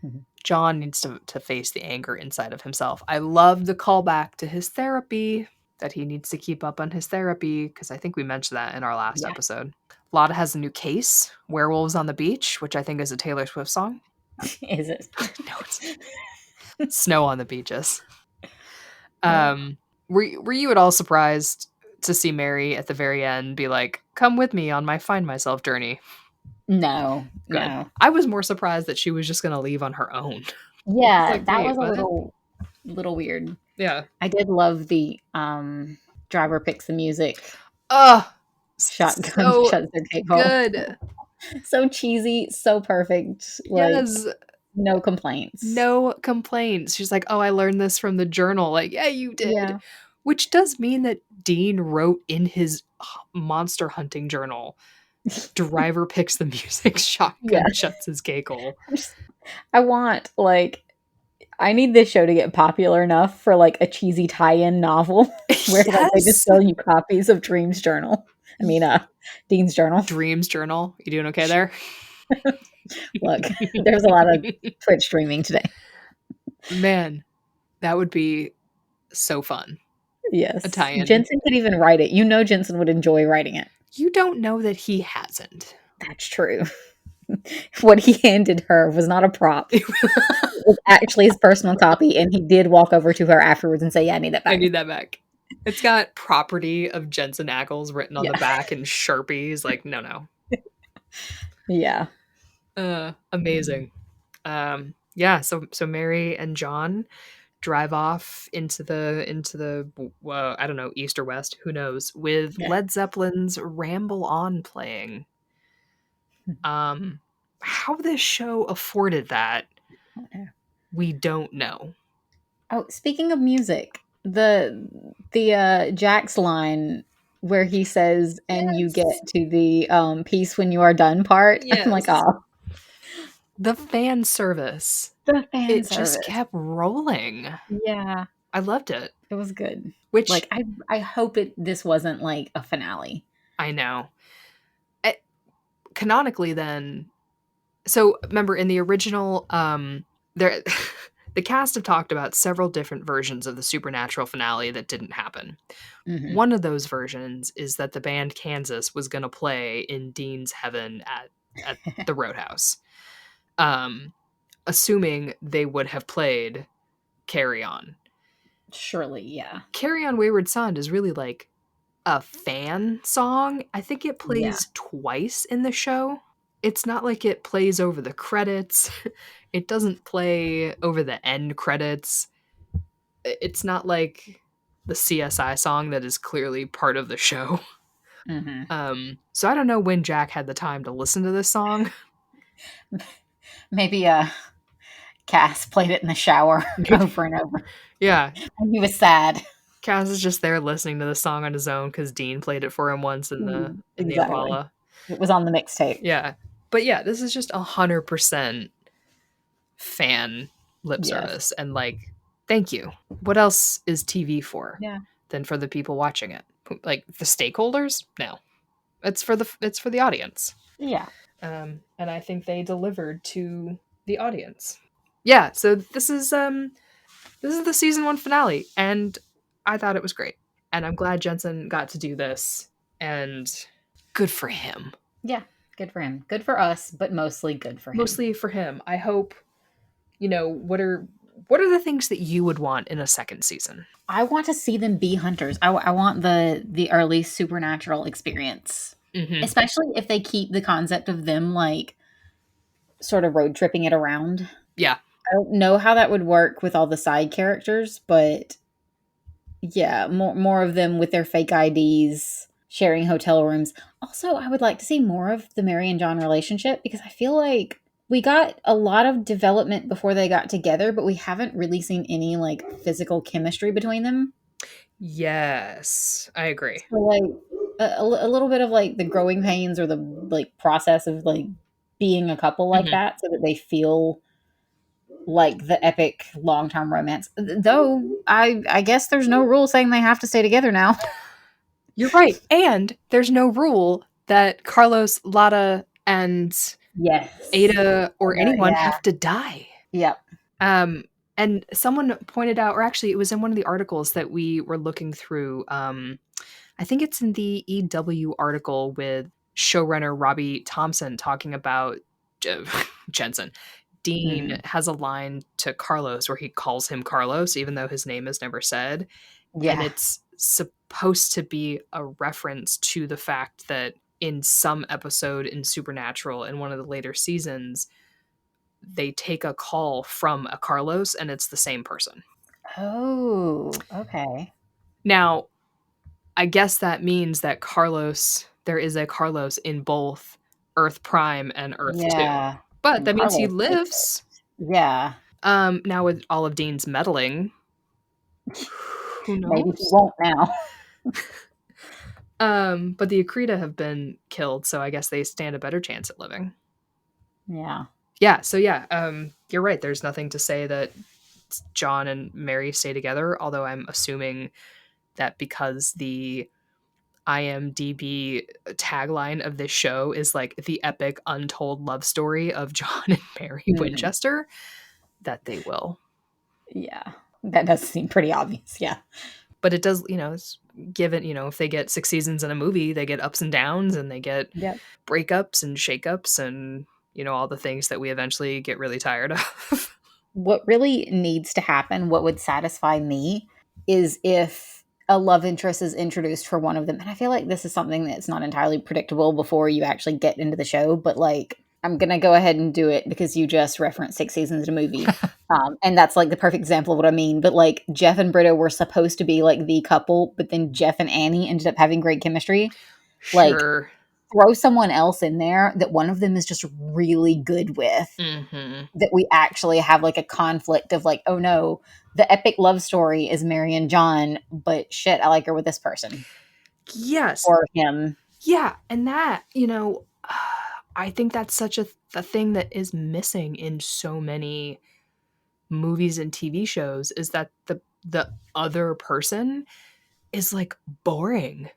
Mhm. John needs to face the anger inside of himself. I love the callback to his therapy, that he needs to keep up on his therapy, because I think we mentioned that in our last Yeah. episode. Lotta has a new case, Werewolves on the Beach, which I think is a Taylor Swift song. Is it? No, it's Snow on the Beaches. Oh. Were you at all surprised to see Mary at the very end be like, "Come with me on my find myself journey"? No, Good. no. I was more surprised that she was just gonna leave on her own. It's Yeah, like, that was "Wait, a what?" little weird. Yeah. I did love the driver picks the music, Ugh, shotgun so shuts their cake hole. good. So cheesy, so perfect. Like Yes, no complaints. no complaints. She's like, "Oh, I learned this from the journal." Like, "Yeah, you did." Yeah. Which does mean that Dean wrote in his monster hunting journal, "Driver picks the music, Yeah. shotgun shuts his cake hole." I just I want like I need this show to get popular enough for like a cheesy tie-in novel where like they just Yes! sell you copies of Dream's journal. I mean Dean's journal. Dreams journal. You doing okay there? Look, there's a lot of Twitch streaming today. Man, that would be so fun. A Yes. tie-in. Jensen could even write it. You know Jensen would enjoy writing it. You don't know that he hasn't. That's true. What he handed her was not a prop. It was actually his personal copy, and he did walk over to her afterwards and say, "Yeah, I need that I back." need that back. It's got property of Jensen Ackles written on the Yeah. back in Sharpies. Like, no. Yeah. Amazing. Yeah, so Mary and John drive off into the I don't know, east or west, who knows, with Yeah. Led Zeppelin's Ramble On playing. How this show afforded that, Okay. we don't know. Oh, speaking of music, the Jax line where he says, "And you get Yes. to the piece when you are done" part. I'm like, Yes. oh, The fan service. the fan It just service. kept rolling. Yeah, I loved it. it was good. Which Like I hope this wasn't like a finale. I know. Eh, Canonically then, so remember in the original there the cast have talked about several different versions of the Supernatural finale that didn't happen. Mhm. One of those versions is that the band Kansas was going to play in Dean's Heaven at the Roadhouse. Assuming they would have played Carry On. Surely, yeah. Carry On Wayward Son is really like a fan song. I think it Yeah. plays twice in the show. It's not like it plays over the credits. It doesn't play over the end credits. It's not like the CSI song that is clearly part of the show. Mhm. So I don't know when Jack had the time to listen to this song. Maybe Cass played it in the shower over and over. Yeah, And he was sad. Cass is just there listening to the song on his own because Dean played it for him once in the Exactly. Impala. It was on the mixtape. Yeah, but yeah, this is just 100% fan lip Yes. service, and like, thank you. What else is TV for Yeah. than for the people watching it? Like the stakeholders? No, it's for the audience. Yeah. And I think they delivered to the audience. Yeah, so this is the season 1 finale, and I thought it was great. And I'm glad Jensen got to do this, and good for him. Yeah. Good for him. Good for us, but mostly good for him. Mostly for him. I hope, what are the things that you would want in a second season? I want to see them be hunters. I want the early supernatural experience. Mm-hmm. Especially if they keep the concept of them like sort of road tripping it around. Yeah. I don't know how that would work with all the side characters, but yeah, more of them with their fake IDs, sharing hotel rooms. Also, I would like to see more of the Mary and John relationship because I feel like we got a lot of development before they got together, but we haven't really seen any like physical chemistry between them. Yes, I agree. So like a little bit of like the growing pains or the like process of like being a couple like Mhm. that so that they feel like the epic long-term romance. Though I guess there's no rule saying they have to stay together now. You're right. And there's no rule that Carlos, Lada, and Yes. Ada or anyone Yeah. have to die. Yep. And someone pointed out, or actually, it was in one of the articles that we were looking through. I think it's in the EW article with showrunner Robbie Thompson talking about Jensen. Dean Mhm. has a line to Carlos where he calls him Carlos, even though his name is never said. And Yeah. it's supposed to be a reference to the fact that in some episode in Supernatural, in one of the later seasons, they take a call from a Carlos and it's the same person. Oh, okay. Now, I guess that means that there is a Carlos in both Earth Prime and Earth 2. Yeah. But And that means he Carlos lives. exists. Yeah. Now with all of Dean's meddling, who Maybe he knows? won't now. But the Akrida have been killed, so I guess they stand a better chance at living. Yeah. Yeah, so yeah, you're right. There's nothing to say that John and Mary stay together, although I'm assuming that because the IMDb tagline of this show is like the epic untold love story of John and Mary Mhm. Winchester, that they will. Yeah. That does seem pretty obvious. Yeah. But it does, it's given, if they get 6 seasons in a movie, they get ups and downs and they get Yep. breakups and shakeups and, all the things that we eventually get really tired of. What really needs to happen, what would satisfy me, is if a love interest is introduced for one of them. And I feel like this is something that's not entirely predictable before you actually get into the show, but like, I'm going to go ahead and do it because you just referenced 6 seasons in a movie. And that's like the perfect example of what I mean. But like, Jeff and Britta were supposed to be like the couple, but then Jeff and Annie ended up having great chemistry. Like, Sure. throw someone else in there that one of them is just really good with, Mm-hmm. that we actually have like a conflict of like, oh no, the epic love story is Mary and John, but shit, I like her with this person Yes. or him. Yeah. And that, I think that's such a thing that is missing in so many movies and TV shows is that the other person is like boring.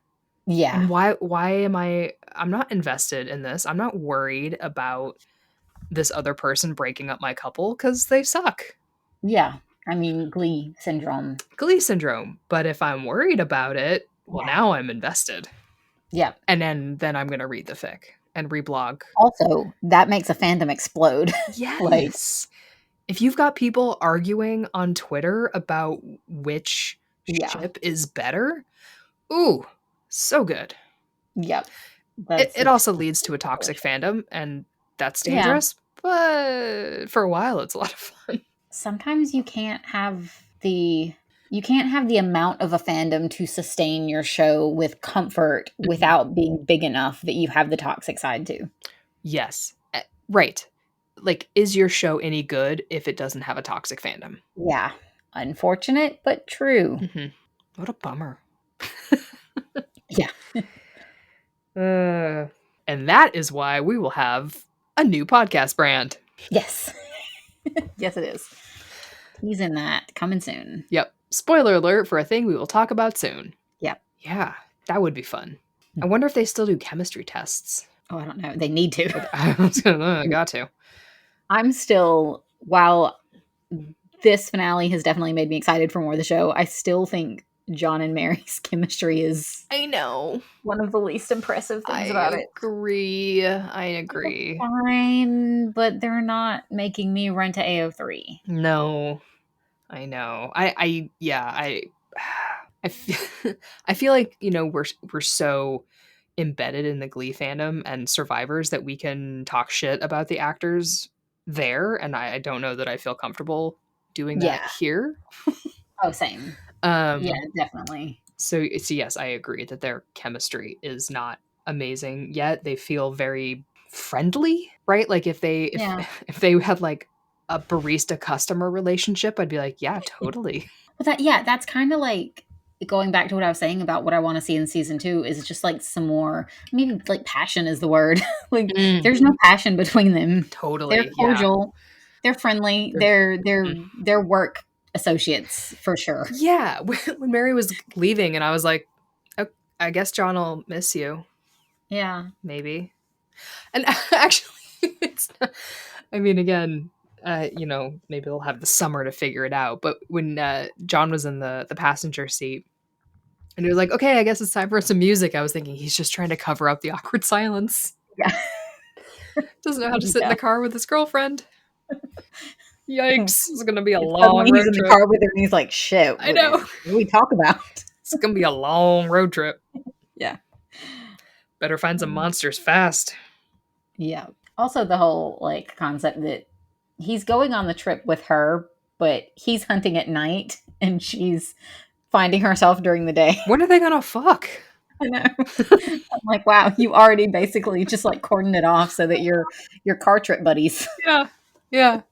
Yeah. And why am I'm not invested in this. I'm not worried about this other person breaking up my couple cuz they suck. Yeah. I mean, Glee syndrome. Glee syndrome. But if I'm worried about it, well Yeah. now I'm invested. Yeah. And then I'm going to read the fic and reblog. Also, that makes a fandom explode. Like, Yes. If you've got people arguing on Twitter about which yeah. ship is better, ooh, so good. Yep. It It's also leads to a toxic delicious. fandom, and that's Yeah. dangerous, but for a while it's a lot of fun. Sometimes you can't have the amount of a fandom to sustain your show with comfort Mhm. without being big enough that you have the toxic side too. Yes. Right. Like, is your show any good if it doesn't have a toxic fandom? Yeah. Unfortunate, but true. Mhm. What a bummer. Yeah. Uh, and that is why we will have a new podcast brand. Yes. Yes, it is. Teasing that coming soon. Yep. Spoiler alert for a thing we will talk about soon. Yep. Yeah, that would be fun. I wonder if they still do chemistry tests. Oh, I don't know. They need to. I got to. I'm still, while this finale has definitely made me excited for more of the show, I still think John and Mary's chemistry is I know. one of the least impressive things I about it. agree. I They're agree. fine, but they're not making me run to AO3. No, I know. Yeah, I feel, I feel like, we're so embedded in the Glee fandom and Survivors that we can talk shit about the actors there, and I don't know that I feel comfortable doing that Yeah. here. Oh, same. Yeah, Um, definitely. so yes, I agree that their chemistry is not amazing yet. They feel very friendly, right? Like if they if Yeah. if they had like a barista customer relationship, I'd be like, yeah, totally. But that's kind of like going back to what I was saying about what I want to see in season 2 is just like some more, maybe like passion is the word. Like, Mm, there's no passion between them. They're totally. Yeah. cordial, they're friendly, They're- mm. they're work associates for sure. Yeah. When Mary was leaving and I was like, I guess John will miss you. Yeah. Maybe. And actually, it's not, I mean, again, maybe they'll have the summer to figure it out. But when John was in the passenger seat, and he was like, "Okay, I guess it's time for some music," I was thinking he's just trying to cover up the awkward silence. Yeah. Doesn't know how to sit in Yeah. the car with his girlfriend. Yikes! It's gonna be a Suddenly long he's road in the trip. car with her and he's like, shit, I what know. do we talk about? It's gonna be a long road trip. Yeah. Better find some monsters fast. Yeah. Also, the whole like concept that he's going on the trip with her, but he's hunting at night and she's finding herself during the day. When are they gonna fuck? I know. I'm like, wow, you already basically just like cordoned it off so that your car trip buddies. Yeah. Yeah.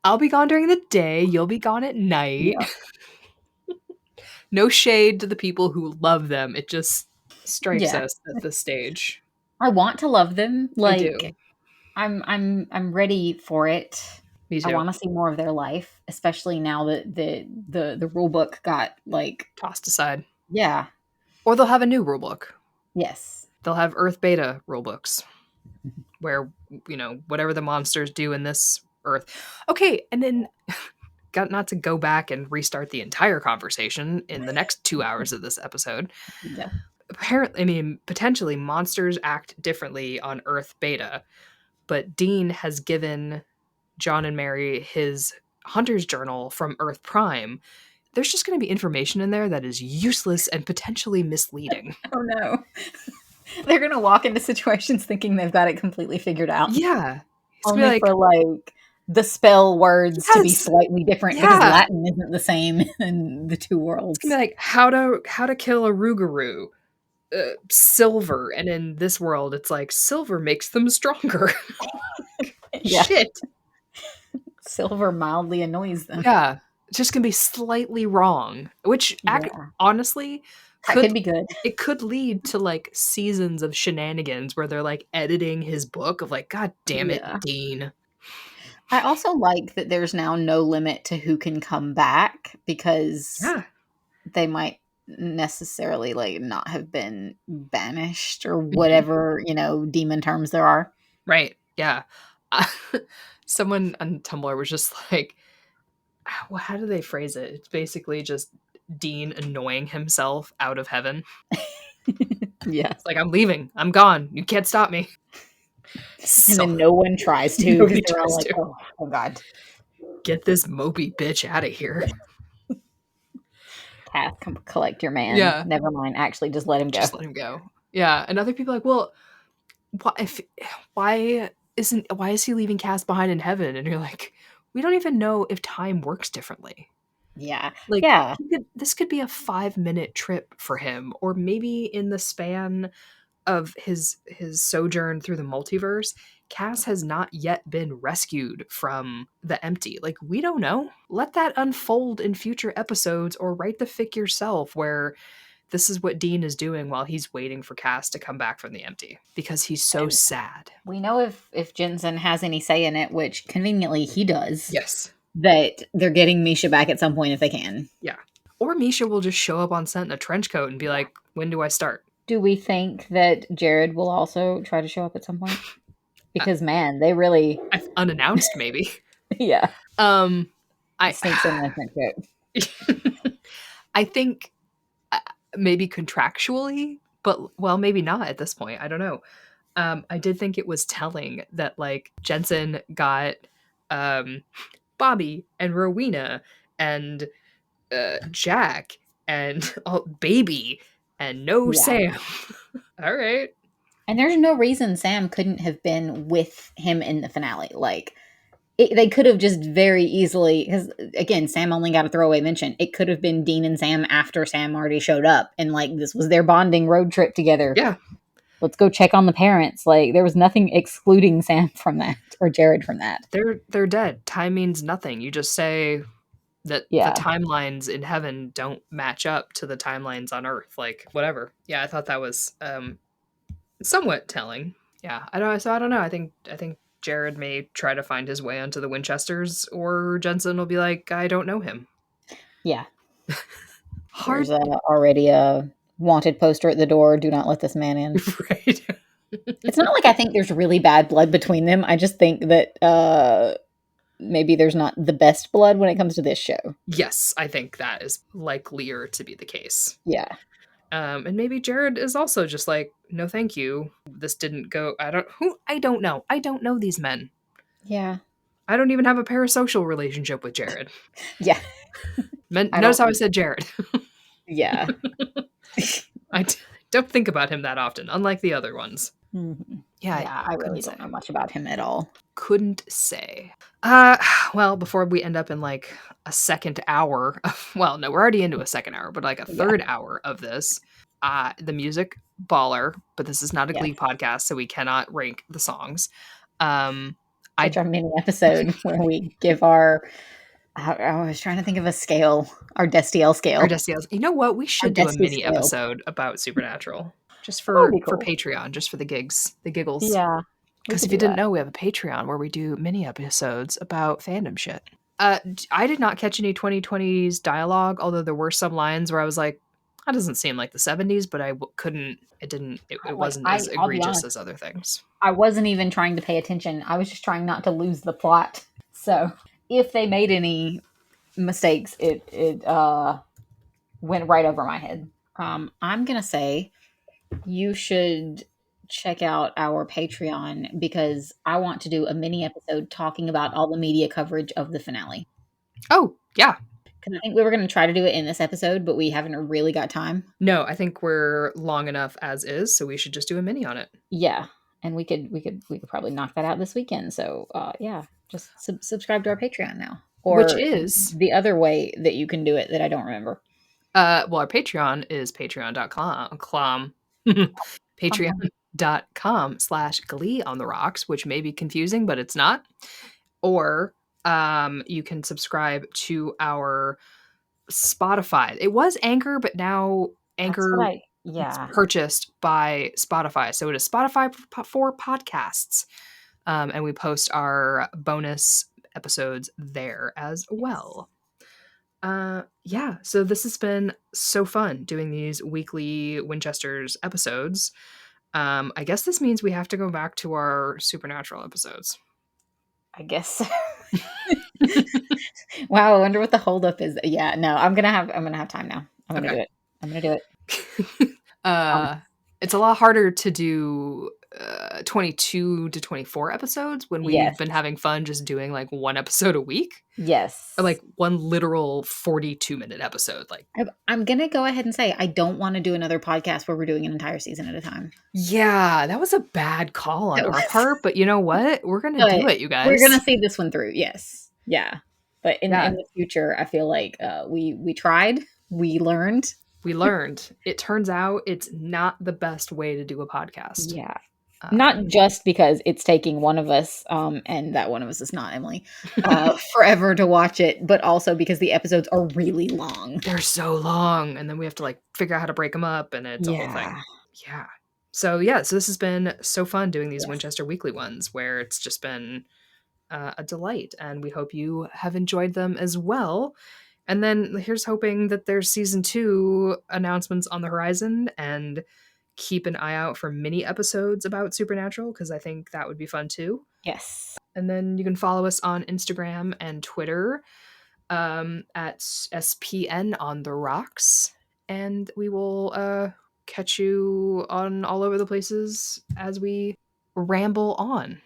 I'll be gone during the day. You'll be gone at night. Yeah. No shade to the people who love them. It just strikes Yeah. us at this stage. I want to love them. I do. Like I'm ready for it. Me I too. want to see more of their life, especially now that the rule book got like Tossed aside. yeah. Or they'll have a new rulebook. Yes. They'll have Earth Beta rulebooks where, whatever the monsters do in this Earth. Okay, and then got not to go back and restart the entire conversation in the next 2 hours of this episode. Yeah. Apparently, I mean, potentially monsters act differently on Earth Beta, but Dean has given John and Mary his hunter's journal from Earth Prime. There's just going to be information in there that is useless and potentially misleading. Oh no. They're going to walk into situations thinking they've got it completely figured out. Yeah. It's Only like, for like the spell words to be yes, slightly different because yeah. Latin isn't the same in the two worlds. It's gonna be like how to kill a Rougarou. Silver, and in this world it's like silver makes them stronger. Yeah. Shit. Silver mildly annoys them. Yeah, it's just gonna be slightly wrong, which Yeah. honestly That could be good. it could lead to like seasons of shenanigans where they're like editing his book of like, god damn it, Yeah. Dean. I also like that there's now no limit to who can come back because Yeah. they might necessarily like not have been banished or whatever, demon terms there are. Right. Yeah. Someone on Tumblr was just like, how do they phrase it? It's basically just Dean annoying himself out of heaven. Yeah. It's like, I'm leaving. I'm gone. You can't stop me. And then no one tries to Nobody because they're all tries like, to. oh God. Get this mopey bitch out of here. Kath, come collect your man. Yeah. Never mind. Actually, just let him go. Just let him go. Yeah. And other people are like, well, why is he leaving Cass behind in heaven? And you're like, we don't even know if time works differently. Yeah. Like, yeah. This could be a 5-minute trip for him, or maybe in the span of his sojourn through the multiverse, Cass has not yet been rescued from the empty. Like, we don't know. Let that unfold in future episodes, or write the fic yourself where this is what Dean is doing while he's waiting for Cass to come back from the empty because he's so sad. We know if Jensen has any say in it, which conveniently he does. Yes. That they're getting Misha back at some point if they can. Yeah. Or Misha will just show up on set in a trench coat and be like, when do I start? Do we think that Jared will also try to show up at some point? Because man, they really unannounced maybe. Yeah. I sneaks in the trench coat. I think maybe contractually, but well, maybe not at this point. I don't know. I did think it was telling that like Jensen got Bobby and Rowena and Jack and Baby and no Sam. All right. And there's no reason Sam couldn't have been with him in the finale. Like, they could have just very easily, because again, Sam only got a throwaway mention. It could have been Dean and Sam after Sam already showed up, and like this was their bonding road trip together. Yeah. Let's go check on the parents. Like, there was nothing excluding Sam from that or Jared from that. They're dead. Time means nothing. You just say that the timelines in heaven don't match up to the timelines on Earth. Like, whatever. Yeah, I thought that was somewhat telling. Yeah, I don't know. I think Jared may try to find his way onto the Winchesters, or Jensen will be like, I don't know him. Yeah. Hard. There's already a wanted poster at the door, do not let this man in. Right. It's not like I think there's really bad blood between them. I just think that maybe there's not the best blood when it comes to this show. Yes, I think that is likelier to be the case. Yeah. And maybe Jared is also just like, no, thank you. This didn't go. I don't know. I don't know these men. Yeah. I don't even have a parasocial relationship with Jared. Yeah. Notice how I said Jared. Yeah. I don't think about him that often, unlike the other ones. Mm-hmm. Yeah, Yeah, I really don't know much about him at all. Couldn't say. Well, before we end up in like a second hour, well, no, we're already into a second hour, but like a third hour of this, the music, baller, but this is not a Glee podcast, so we cannot rank the songs. It's our mini episode where we give our, I was trying to think of a scale, our Destiel scale. Our Destiel. You know what? We should do a mini episode about Supernatural. Just for Patreon, just for the gigs, the giggles. Yeah. Because if you didn't know, we have a Patreon where we do mini episodes about fandom shit. I did not catch any 2020s dialogue, although there were some lines where I was like, that doesn't seem like the 70s, but I couldn't, it wasn't as egregious as other things. I wasn't even trying to pay attention. I was just trying not to lose the plot. So if they made any mistakes, it went right over my head. I'm going to say you should check out our Patreon because I want to do a mini episode talking about all the media coverage of the finale. Oh, yeah. Because I think we were going to try to do it in this episode, but we haven't really got time. No, I think we're long enough as is, so we should just do a mini on it. Yeah, and we could probably knock that out this weekend. So yeah, just subscribe to our Patreon now, or which is the other way that you can do it that I don't remember. Well, our Patreon is patreon.com. patreon.com/Glee on the Rocks, which may be confusing, but it's not. Or you can subscribe to our Spotify. It was Anchor, but now Anchor is purchased by Spotify. So it is Spotify for podcasts. And we post our bonus episodes there as well. Yeah, so this has been so fun doing these weekly Winchesters episodes. I guess this means we have to go back to our Supernatural episodes. I guess so. Wow, I wonder what the holdup is. Yeah, no, I'm gonna have time now. I'm gonna do it. It's a lot harder to do 22 to 24 episodes when we've been having fun just doing like one episode a week. Yes. Or like one literal 42-minute episode. Like I'm going to go ahead and say I don't want to do another podcast where we're doing an entire season at a time. Yeah, that was a bad call on our part, but you know what? We're going to do it, you guys. We're going to see this one through. Yes. Yeah. But in the future, I feel like we tried, we learned. It turns out it's not the best way to do a podcast. Yeah. Not just because it's taking one of us, and that one of us is not Emily, forever to watch it, but also because the episodes are really long. They're so long, and then we have to like figure out how to break them up, and it's a whole thing. Yeah. So this has been so fun doing these Winchester weekly ones, where it's just been a delight, and we hope you have enjoyed them as well. And then here's hoping that there's season 2 announcements on the horizon, and keep an eye out for mini episodes about Supernatural, because I think that would be fun too. Yes. And then you can follow us on Instagram and Twitter at SPN on the Rocks. And we will catch you on all over the places as we ramble on.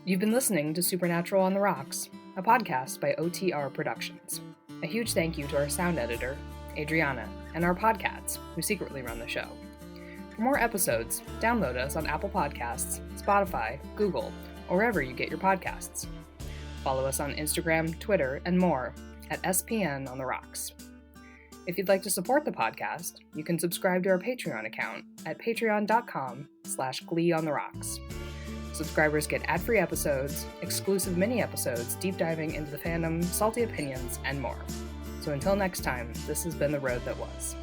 You've been listening to Supernatural on the Rocks, a podcast by OTR Productions. A huge thank you to our sound editor, Adriana, and our podcasts, who secretly run the show. For more episodes, download us on Apple Podcasts, Spotify, Google, or wherever you get your podcasts. Follow us on Instagram, Twitter, and more at SPN on the Rocks. If you'd like to support the podcast, you can subscribe to our Patreon account at patreon.com/Glee on the Rocks. Subscribers get ad-free episodes, exclusive mini episodes deep diving into the fandom, salty opinions, and more. So until next time, this has been The Road That Was.